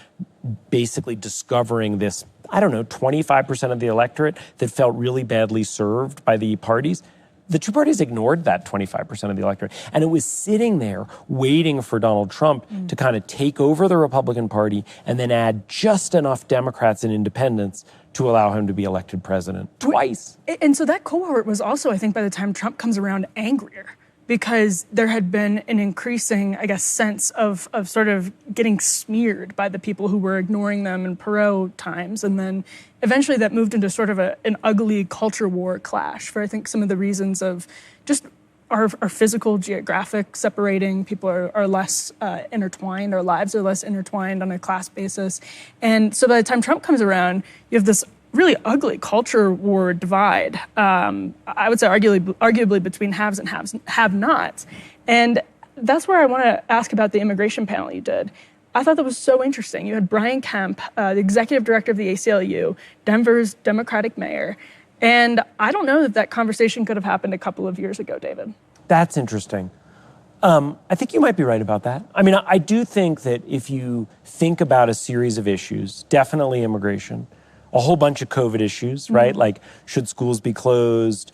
basically discovering this, 25% of the electorate that felt really badly served by the parties? The two parties ignored that 25% of the electorate. And it was sitting there waiting for Donald Trump to kind of take over the Republican Party and then add just enough Democrats and independents to allow him to be elected president twice. And so that cohort was also, I think, by the time Trump comes around, angrier. because there had been an increasing, I guess, sense of sort of getting smeared by the people who were ignoring them in Perot times. And then eventually that moved into sort of an ugly culture war clash for, I think, some of the reasons of just our physical geographic separating. People are less intertwined. Our lives are less intertwined on a class basis. And so by the time Trump comes around, you have this really ugly culture war divide, I would say arguably between haves and have-nots. And that's where I want to ask about the immigration panel you did. I thought that was so interesting. You had Brian Kemp, the executive director of the ACLU, Denver's Democratic mayor. And I don't know that conversation could have happened a couple of years ago, David. That's interesting. I think you might be right about that. I mean, I do think that if you think about a series of issues, definitely immigration, a whole bunch of COVID issues, right? Like, should schools be closed?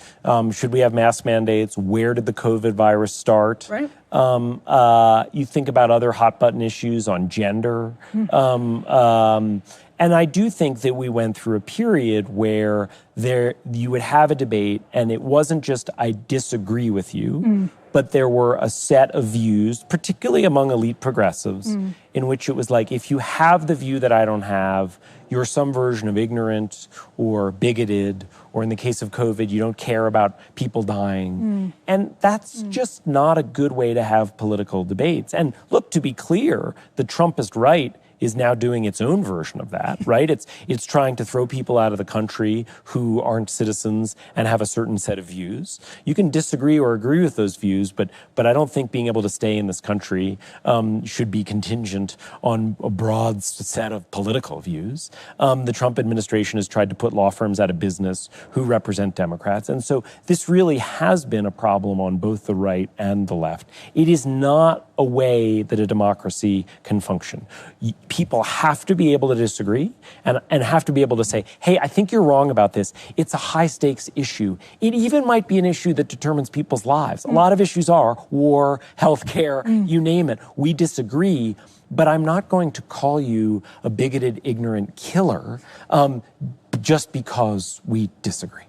Should we have mask mandates? Where did the COVID virus start? Right. You think about other hot button issues on gender. And I do think that we went through a period where you would have a debate, and it wasn't just I disagree with you, but there were a set of views, particularly among elite progressives, in which it was like, if you have the view that I don't have, you're some version of ignorant or bigoted, or in the case of COVID, you don't care about people dying. And that's just not a good way to have political debates. And look, to be clear, the Trumpist right is now doing its own version of that, right? It's trying to throw people out of the country who aren't citizens and have a certain set of views. You can disagree or agree with those views, but I don't think being able to stay in this country should be contingent on a broad set of political views. The Trump administration has tried to put law firms out of business who represent Democrats. And so this really has been a problem on both the right and the left. It is not a way that a democracy can function. People have to be able to disagree and have to be able to say, hey, I think you're wrong about this. It's a high stakes issue. It even might be an issue that determines people's lives. A lot of issues are war, healthcare, you name it. We disagree, but I'm not going to call you a bigoted, ignorant killer just because we disagree.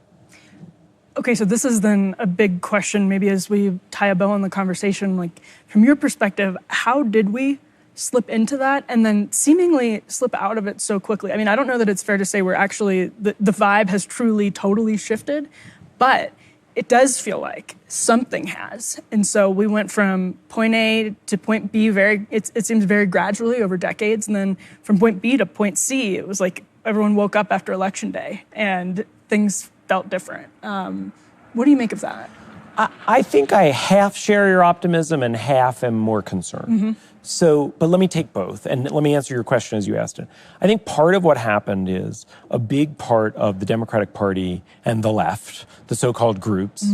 Okay, so this is then a big question, maybe as we tie a bow on the conversation. Like, from your perspective, how did we slip into that and then seemingly slip out of it so quickly? I mean, I don't know that it's fair to say we're actually, the vibe has truly, totally shifted, but it does feel like something has. And so we went from point A to point B it seems very gradually over decades. And then from point B to point C, it was like everyone woke up after Election Day and things felt different. What do you make of that? I think I half share your optimism and half am more concerned. So, but let me take both, and let me answer your question as you asked it. I think part of what happened is a big part of the Democratic Party and the left, the so-called groups,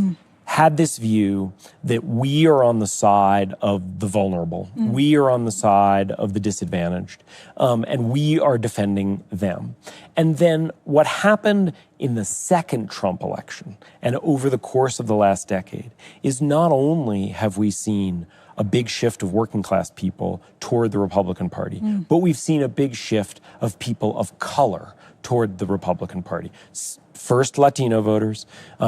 had this view that we are on the side of the vulnerable. We are on the side of the disadvantaged, and we are defending them. And then what happened in the second Trump election and over the course of the last decade is not only have we seen a big shift of working class people toward the Republican Party, but we've seen a big shift of people of color toward the Republican Party. First, Latino voters,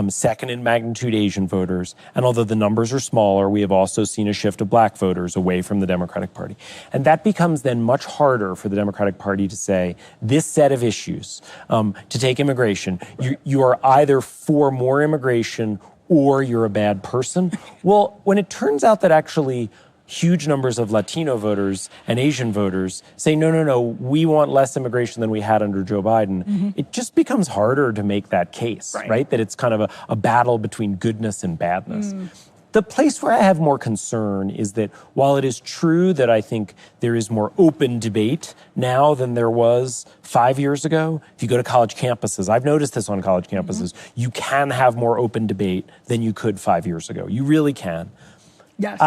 second in magnitude, Asian voters. And although the numbers are smaller, we have also seen a shift of black voters away from the Democratic Party. And that becomes then much harder for the Democratic Party to say, this set of issues, to take immigration, you are either for more immigration or you're a bad person. Well, when it turns out that actually huge numbers of Latino voters and Asian voters say, no, we want less immigration than we had under Joe Biden, it just becomes harder to make that case, right? That it's kind of a battle between goodness and badness. The place where I have more concern is that while it is true that I think there is more open debate now than there was 5 years ago, if you go to college campuses, I've noticed this on college campuses, you can have more open debate than you could 5 years ago. You really can. Yes.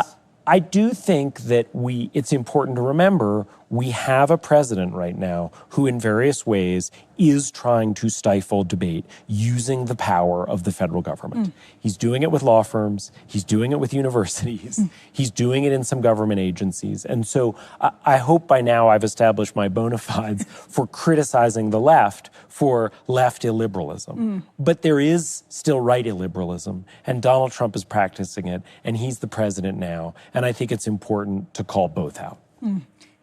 I do think that it's important to remember we have a president right now who in various ways is trying to stifle debate using the power of the federal government. He's doing it with law firms. He's doing it with universities. He's doing it in some government agencies. And so I hope by now I've established my bona fides for criticizing the left for left illiberalism. But there is still right illiberalism, and Donald Trump is practicing it, and he's the president now. And I think it's important to call both out.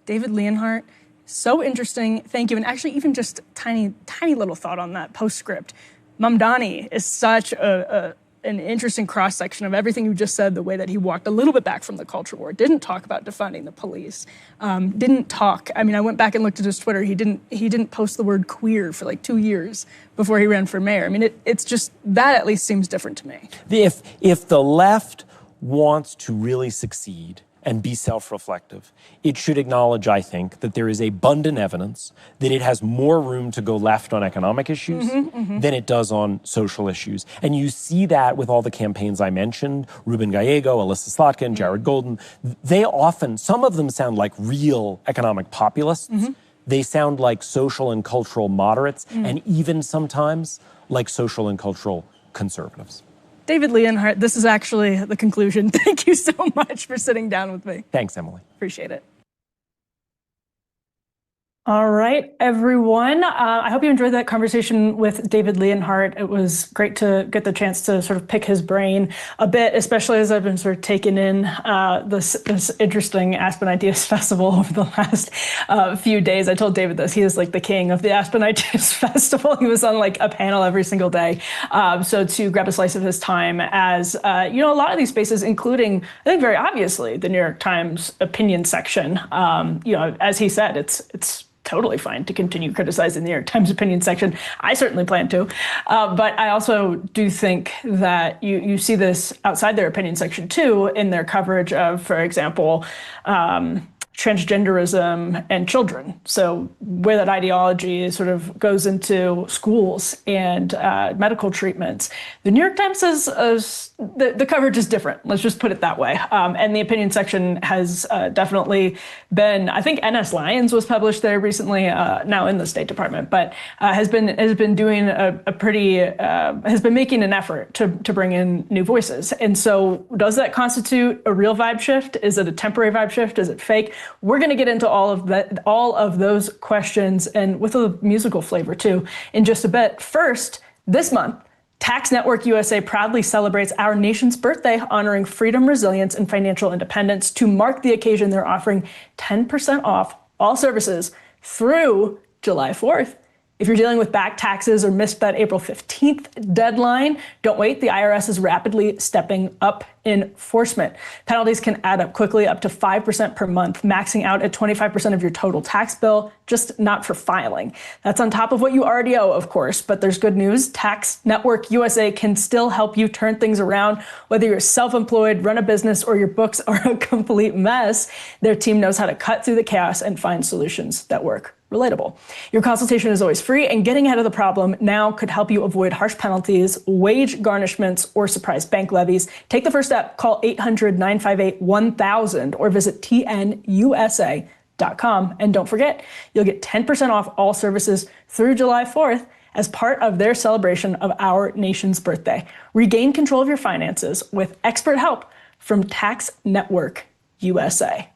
David Leanhart, so interesting. Thank you. And actually, even just tiny little thought on that postscript. Mamdani is such an interesting cross-section of everything you just said, the way that he walked a little bit back from the culture war, didn't talk about defunding the police, didn't talk. I mean, I went back and looked at his Twitter. He didn't post the word queer for like 2 years before he ran for mayor. I mean, it's just, that at least seems different to me. If the left wants to really succeed and be self-reflective, it should acknowledge, I think, that there is abundant evidence that it has more room to go left on economic issues than it does on social issues. And you see that with all the campaigns I mentioned, Ruben Gallego, Alyssa Slotkin, Jared Golden. They often, some of them sound like real economic populists. They sound like social and cultural moderates, and even sometimes like social and cultural conservatives. David Leonhardt, this is actually the conclusion. Thank you so much for sitting down with me. Thanks, Emily. Appreciate it. All right, everyone. I hope you enjoyed that conversation with David Leanhart. It was great to get the chance to sort of pick his brain a bit, especially as I've been sort of taking in this interesting Aspen Ideas Festival over the last few days. I told David this. He is like the king of the Aspen Ideas Festival. He was on like a panel every single day. So to grab a slice of his time as, a lot of these spaces, including, I think very obviously, the New York Times opinion section, as he said, it's totally fine to continue criticizing the New York Times opinion section. I certainly plan to. But I also do think that you see this outside their opinion section too, in their coverage of, for example, transgenderism and children. So where that ideology sort of goes into schools and medical treatments. The New York Times says the coverage is different. Let's just put it that way. And the opinion section has definitely been, I think NS Lions was published there recently, now in the State Department, but has been doing has been making an effort to bring in new voices. And so does that constitute a real vibe shift? Is it a temporary vibe shift? Is it fake? We're going to get into all of those questions, and with a musical flavor too, in just a bit. First, this month, Tax Network USA proudly celebrates our nation's birthday, honoring freedom, resilience, and financial independence. To mark the occasion, they're offering 10% off all services through July 4th. If you're dealing with back taxes or missed that April 15th deadline, don't wait. The IRS is rapidly stepping up enforcement. Penalties can add up quickly, up to 5% per month, maxing out at 25% of your total tax bill, just not for filing. That's on top of what you already owe, of course, but there's good news. Tax Network USA can still help you turn things around. Whether you're self-employed, run a business, or your books are a complete mess, their team knows how to cut through the chaos and find solutions that work. Relatable. Your consultation is always free, and getting ahead of the problem now could help you avoid harsh penalties, wage garnishments, or surprise bank levies. Take the first step. Call 800-958-1000 or visit tnusa.com. And don't forget, you'll get 10% off all services through July 4th as part of their celebration of our nation's birthday. Regain control of your finances with expert help from Tax Network USA.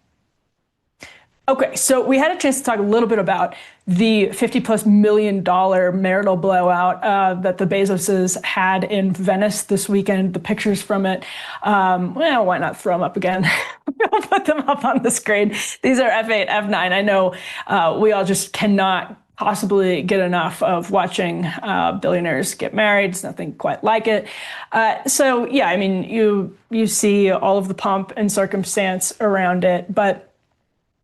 Okay, so we had a chance to talk a little bit about the $50+ million marital blowout that the Bezoses had in Venice this weekend, the pictures from it. Well, why not throw them up again? We'll put them up on the screen. These are F8, F9. I know we all just cannot possibly get enough of watching billionaires get married. It's nothing quite like it. So yeah, I mean, you see all of the pomp and circumstance around it, but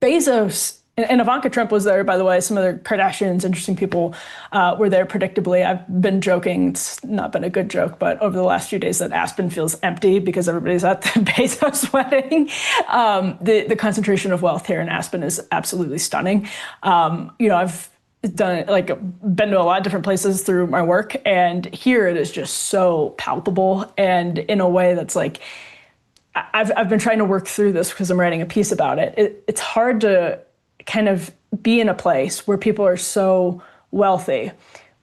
Bezos and Ivanka Trump was there, by the way. Some of the Kardashians, interesting people were there predictably. I've been joking, it's not been a good joke, but over the last few days that Aspen feels empty because everybody's at the Bezos wedding. The concentration of wealth here in Aspen is absolutely stunning. I've been to a lot of different places through my work, and here it is just so palpable, and in a way that's like, I've been trying to work through this because I'm writing a piece about it. It's hard to kind of be in a place where people are so wealthy,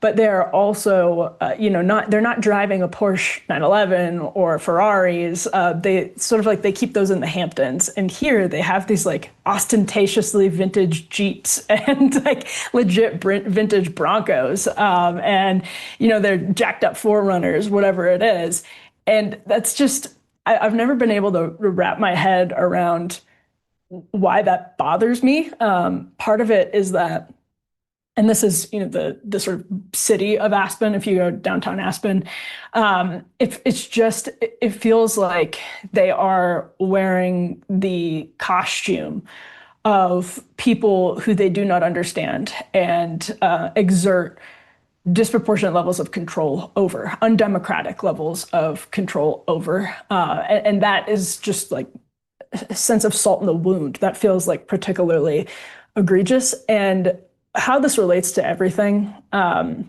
but they're also, they're not driving a Porsche 911 or Ferraris. They sort of like, they keep those in the Hamptons. And here they have these like ostentatiously vintage Jeeps and like legit vintage Broncos. And, they're jacked up 4Runners, whatever it is. And that's just, I've never been able to wrap my head around why that bothers me. Part of it is that, and this is, the sort of city of Aspen, if you go downtown Aspen, it feels like they are wearing the costume of people who they do not understand and exert disproportionate levels of control over, undemocratic levels of control over. And that is just like a sense of salt in the wound that feels like particularly egregious. And how this relates to everything, I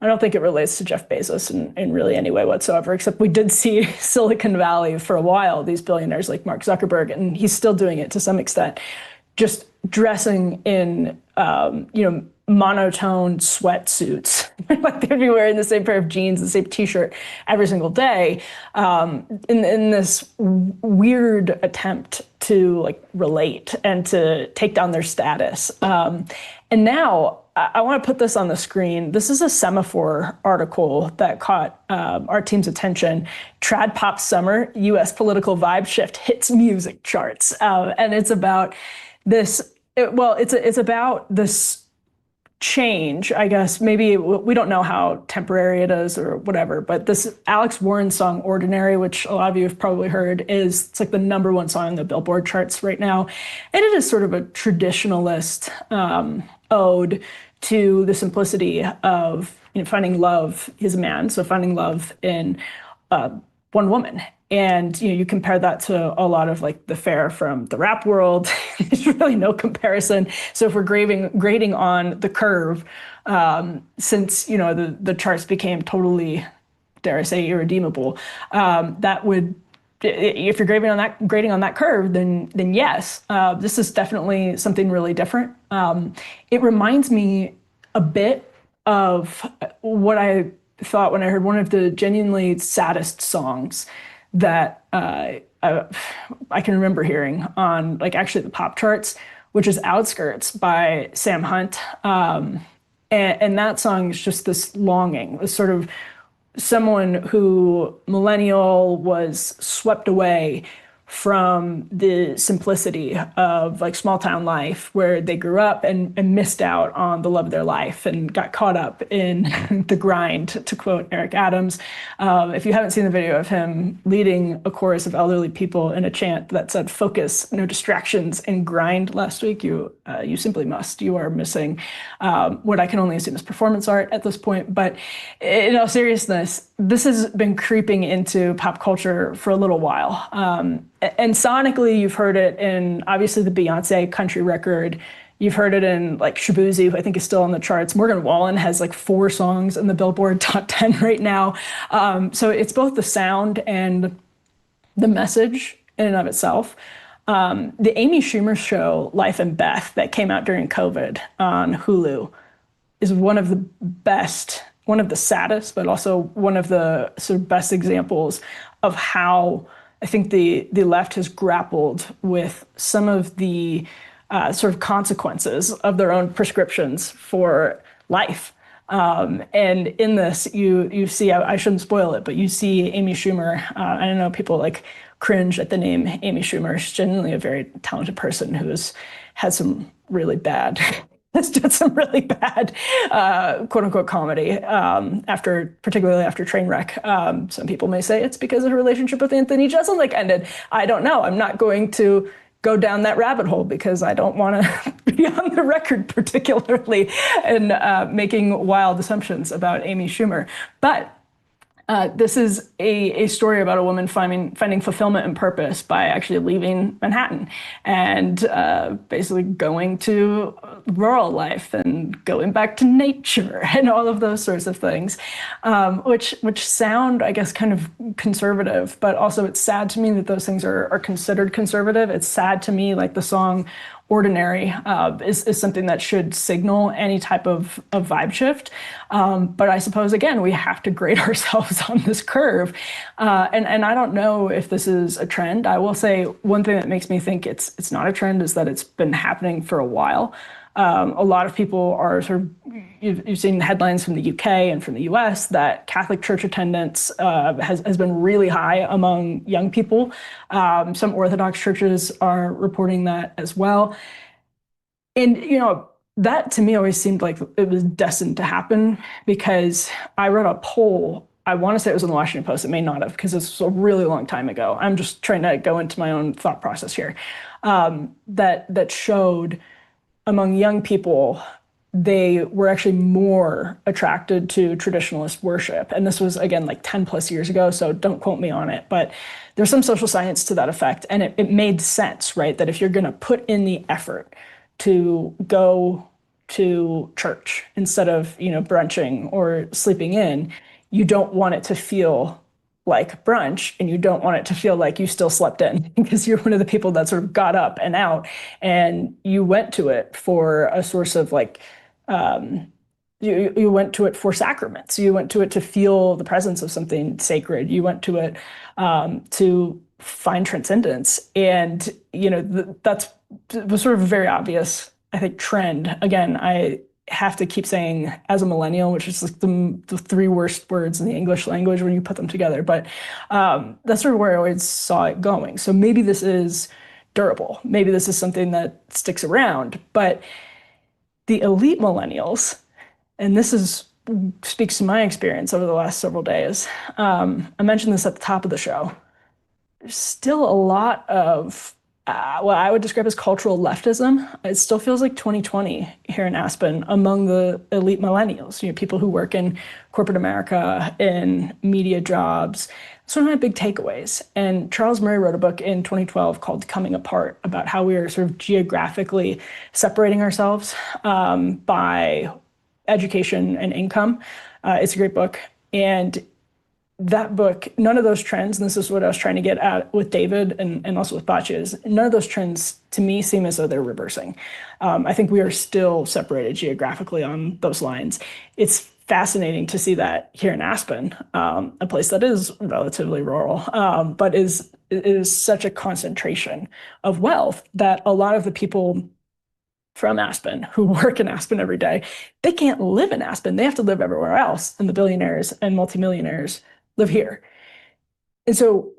don't think it relates to Jeff Bezos in really any way whatsoever, except we did see Silicon Valley for a while, these billionaires like Mark Zuckerberg, and he's still doing it to some extent, just dressing in, monotone sweatsuits. Like they'd be wearing the same pair of jeans, the same t-shirt every single day, in this weird attempt to like relate and to take down their status. And now I want to put this on the screen. This is a Semaphore article that caught our team's attention. Trad Pop Summer, U.S. Political Vibe Shift Hits Music Charts. And it's about this, it's about this change, I guess. Maybe we don't know how temporary it is or whatever, but this Alex Warren song, Ordinary, which a lot of you have probably heard, it's like the #1 song on the Billboard charts right now. And it is sort of a traditionalist ode to the simplicity of finding love is a man, so finding love in one woman. And you compare that to a lot of like the fare from the rap world. There's really no comparison. So if we're grading on the curve, since the charts became totally, dare I say, irredeemable, that would, if you're grading on that curve, then yes, this is definitely something really different. It reminds me a bit of what I thought when I heard one of the genuinely saddest songs that I can remember hearing on like actually the pop charts, which is Outskirts by Sam Hunt. And that song is just this longing, this sort of someone who millennial was swept away from the simplicity of like small town life where they grew up and missed out on the love of their life and got caught up in the grind, to quote Eric Adams. If you haven't seen the video of him leading a chorus of elderly people in a chant that said focus, no distractions, and grind last week, you simply must. You are missing what I can only assume is performance art at this point. But in all seriousness, this has been creeping into pop culture for a little while. And sonically, you've heard it in, obviously, the Beyonce country record. You've heard it in, like, Shaboozey, who I think is still on the charts. Morgan Wallen has, like, 4 songs in the Billboard Top 10 right now. So it's both the sound and the message in and of itself. The Amy Schumer show, Life and Beth, that came out during COVID on Hulu, is one of the best, one of the saddest, but also one of the sort of best examples of how I think the left has grappled with some of the sort of consequences of their own prescriptions for life. And in this, you see, I shouldn't spoil it, but you see Amy Schumer. I don't know, people like cringe at the name Amy Schumer. She's genuinely a very talented person who has had some really bad has done some really bad, quote unquote, comedy particularly after Trainwreck. Some people may say it's because of her relationship with Anthony Jeselnik ended. I don't know. I'm not going to go down that rabbit hole because I don't want to be on the record particularly in making wild assumptions about Amy Schumer. But this is a story about a woman finding fulfillment and purpose by actually leaving Manhattan and basically going to rural life and going back to nature and all of those sorts of things, which sound, I guess, kind of conservative, but also it's sad to me that those things are considered conservative. It's sad to me, like the song ordinary is something that should signal any type of vibe shift. But I suppose, again, we have to grade ourselves on this curve. And I don't know if this is a trend. I will say one thing that makes me think it's not a trend is that it's been happening for a while. A lot of people are sort of, you've seen headlines from the UK and from the US that Catholic church attendance has been really high among young people. Some Orthodox churches are reporting that as well. And, that to me always seemed like it was destined to happen, because I read a poll, I want to say it was in the Washington Post, it may not have, because it's a really long time ago. I'm just trying to go into my own thought process here, that showed among young people, they were actually more attracted to traditionalist worship. And this was, again, like 10 plus years ago, so don't quote me on it, but there's some social science to that effect. And it made sense, right? That if you're going to put in the effort to go to church instead of, brunching or sleeping in, you don't want it to feel like brunch, and you don't want it to feel like you still slept in, because you're one of the people that sort of got up and out, and you went to it for a source of you went to it for sacraments. You went to it to feel the presence of something sacred. You went to it to find transcendence. And, that was sort of a very obvious, I think, trend. Again, I have to keep saying as a millennial, which is like the three worst words in the English language when you put them together. But that's sort of where I always saw it going. So maybe this is durable. Maybe this is something that sticks around. But the elite millennials, and this speaks to my experience over the last several days. I mentioned this at the top of the show. There's still a lot of what I would describe as cultural leftism. It still feels like 2020 here in Aspen among the elite millennials, people who work in corporate America, in media jobs. It's one of my big takeaways. And Charles Murray wrote a book in 2012 called Coming Apart, about how we are sort of geographically separating ourselves by education and income. It's a great book. And that book, none of those trends, and this is what I was trying to get at with David and also with Batya, is none of those trends to me seem as though they're reversing. I think we are still separated geographically on those lines. It's fascinating to see that here in Aspen, a place that is relatively rural, but is such a concentration of wealth that a lot of the people from Aspen who work in Aspen every day, they can't live in Aspen. They have to live everywhere else. And the billionaires and multimillionaires live here. And so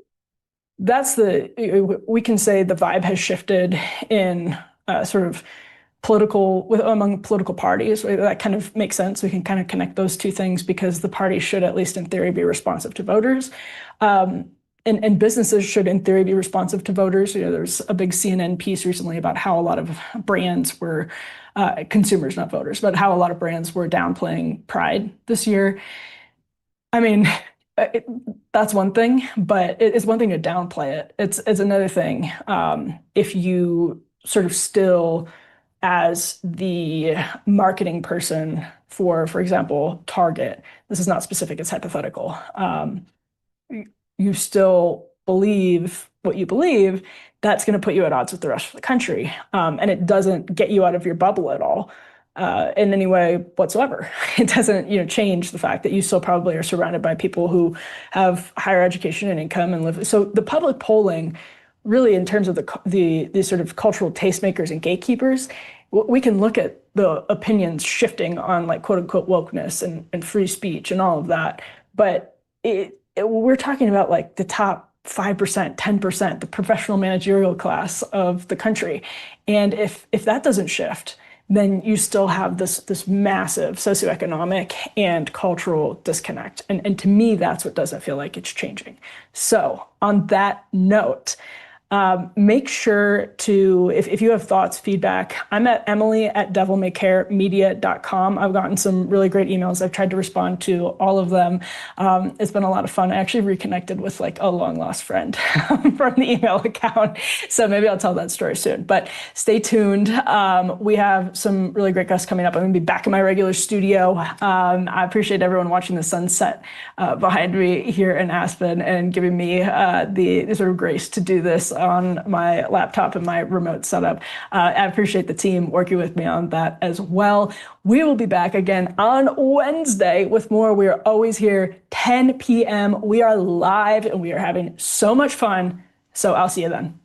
we can say the vibe has shifted in sort of among political parties. That kind of makes sense. We can kind of connect those two things, because the parties should, at least in theory, be responsive to voters. And businesses should, in theory, be responsive to voters. There's a big CNN piece recently about how a lot of brands were, consumers, not voters, but how a lot of brands were downplaying Pride this year. I mean, that's one thing, but it's one thing to downplay it. It's another thing if you sort of still, as the marketing person for example, Target, this is not specific, it's hypothetical, you still believe what you believe, that's going to put you at odds with the rest of the country. And it doesn't get you out of your bubble at all. In any way whatsoever. It doesn't, change the fact that you still probably are surrounded by people who have higher education and income and live. So the public polling, really, in terms of the sort of cultural tastemakers and gatekeepers, we can look at the opinions shifting on, like, quote unquote wokeness and free speech and all of that. But we're talking about, like, the top 5%, 10%, the professional managerial class of the country. And if that doesn't shift, then you still have this massive socioeconomic and cultural disconnect. And to me, that's what doesn't feel like it's changing. So on that note, make sure to, if you have thoughts, feedback, I'm at emily@devilmaycaremedia.com. I've gotten some really great emails. I've tried to respond to all of them. It's been a lot of fun. I actually reconnected with, like, a long lost friend from the email account. So maybe I'll tell that story soon, but stay tuned. We have some really great guests coming up. I'm gonna be back in my regular studio. I appreciate everyone watching the sunset behind me here in Aspen and giving me the sort of grace to do this on my laptop and my remote setup. I appreciate the team working with me on that as well. We will be back again on Wednesday with more. We are always here 10 p.m. We are live and we are having so much fun. So I'll see you then.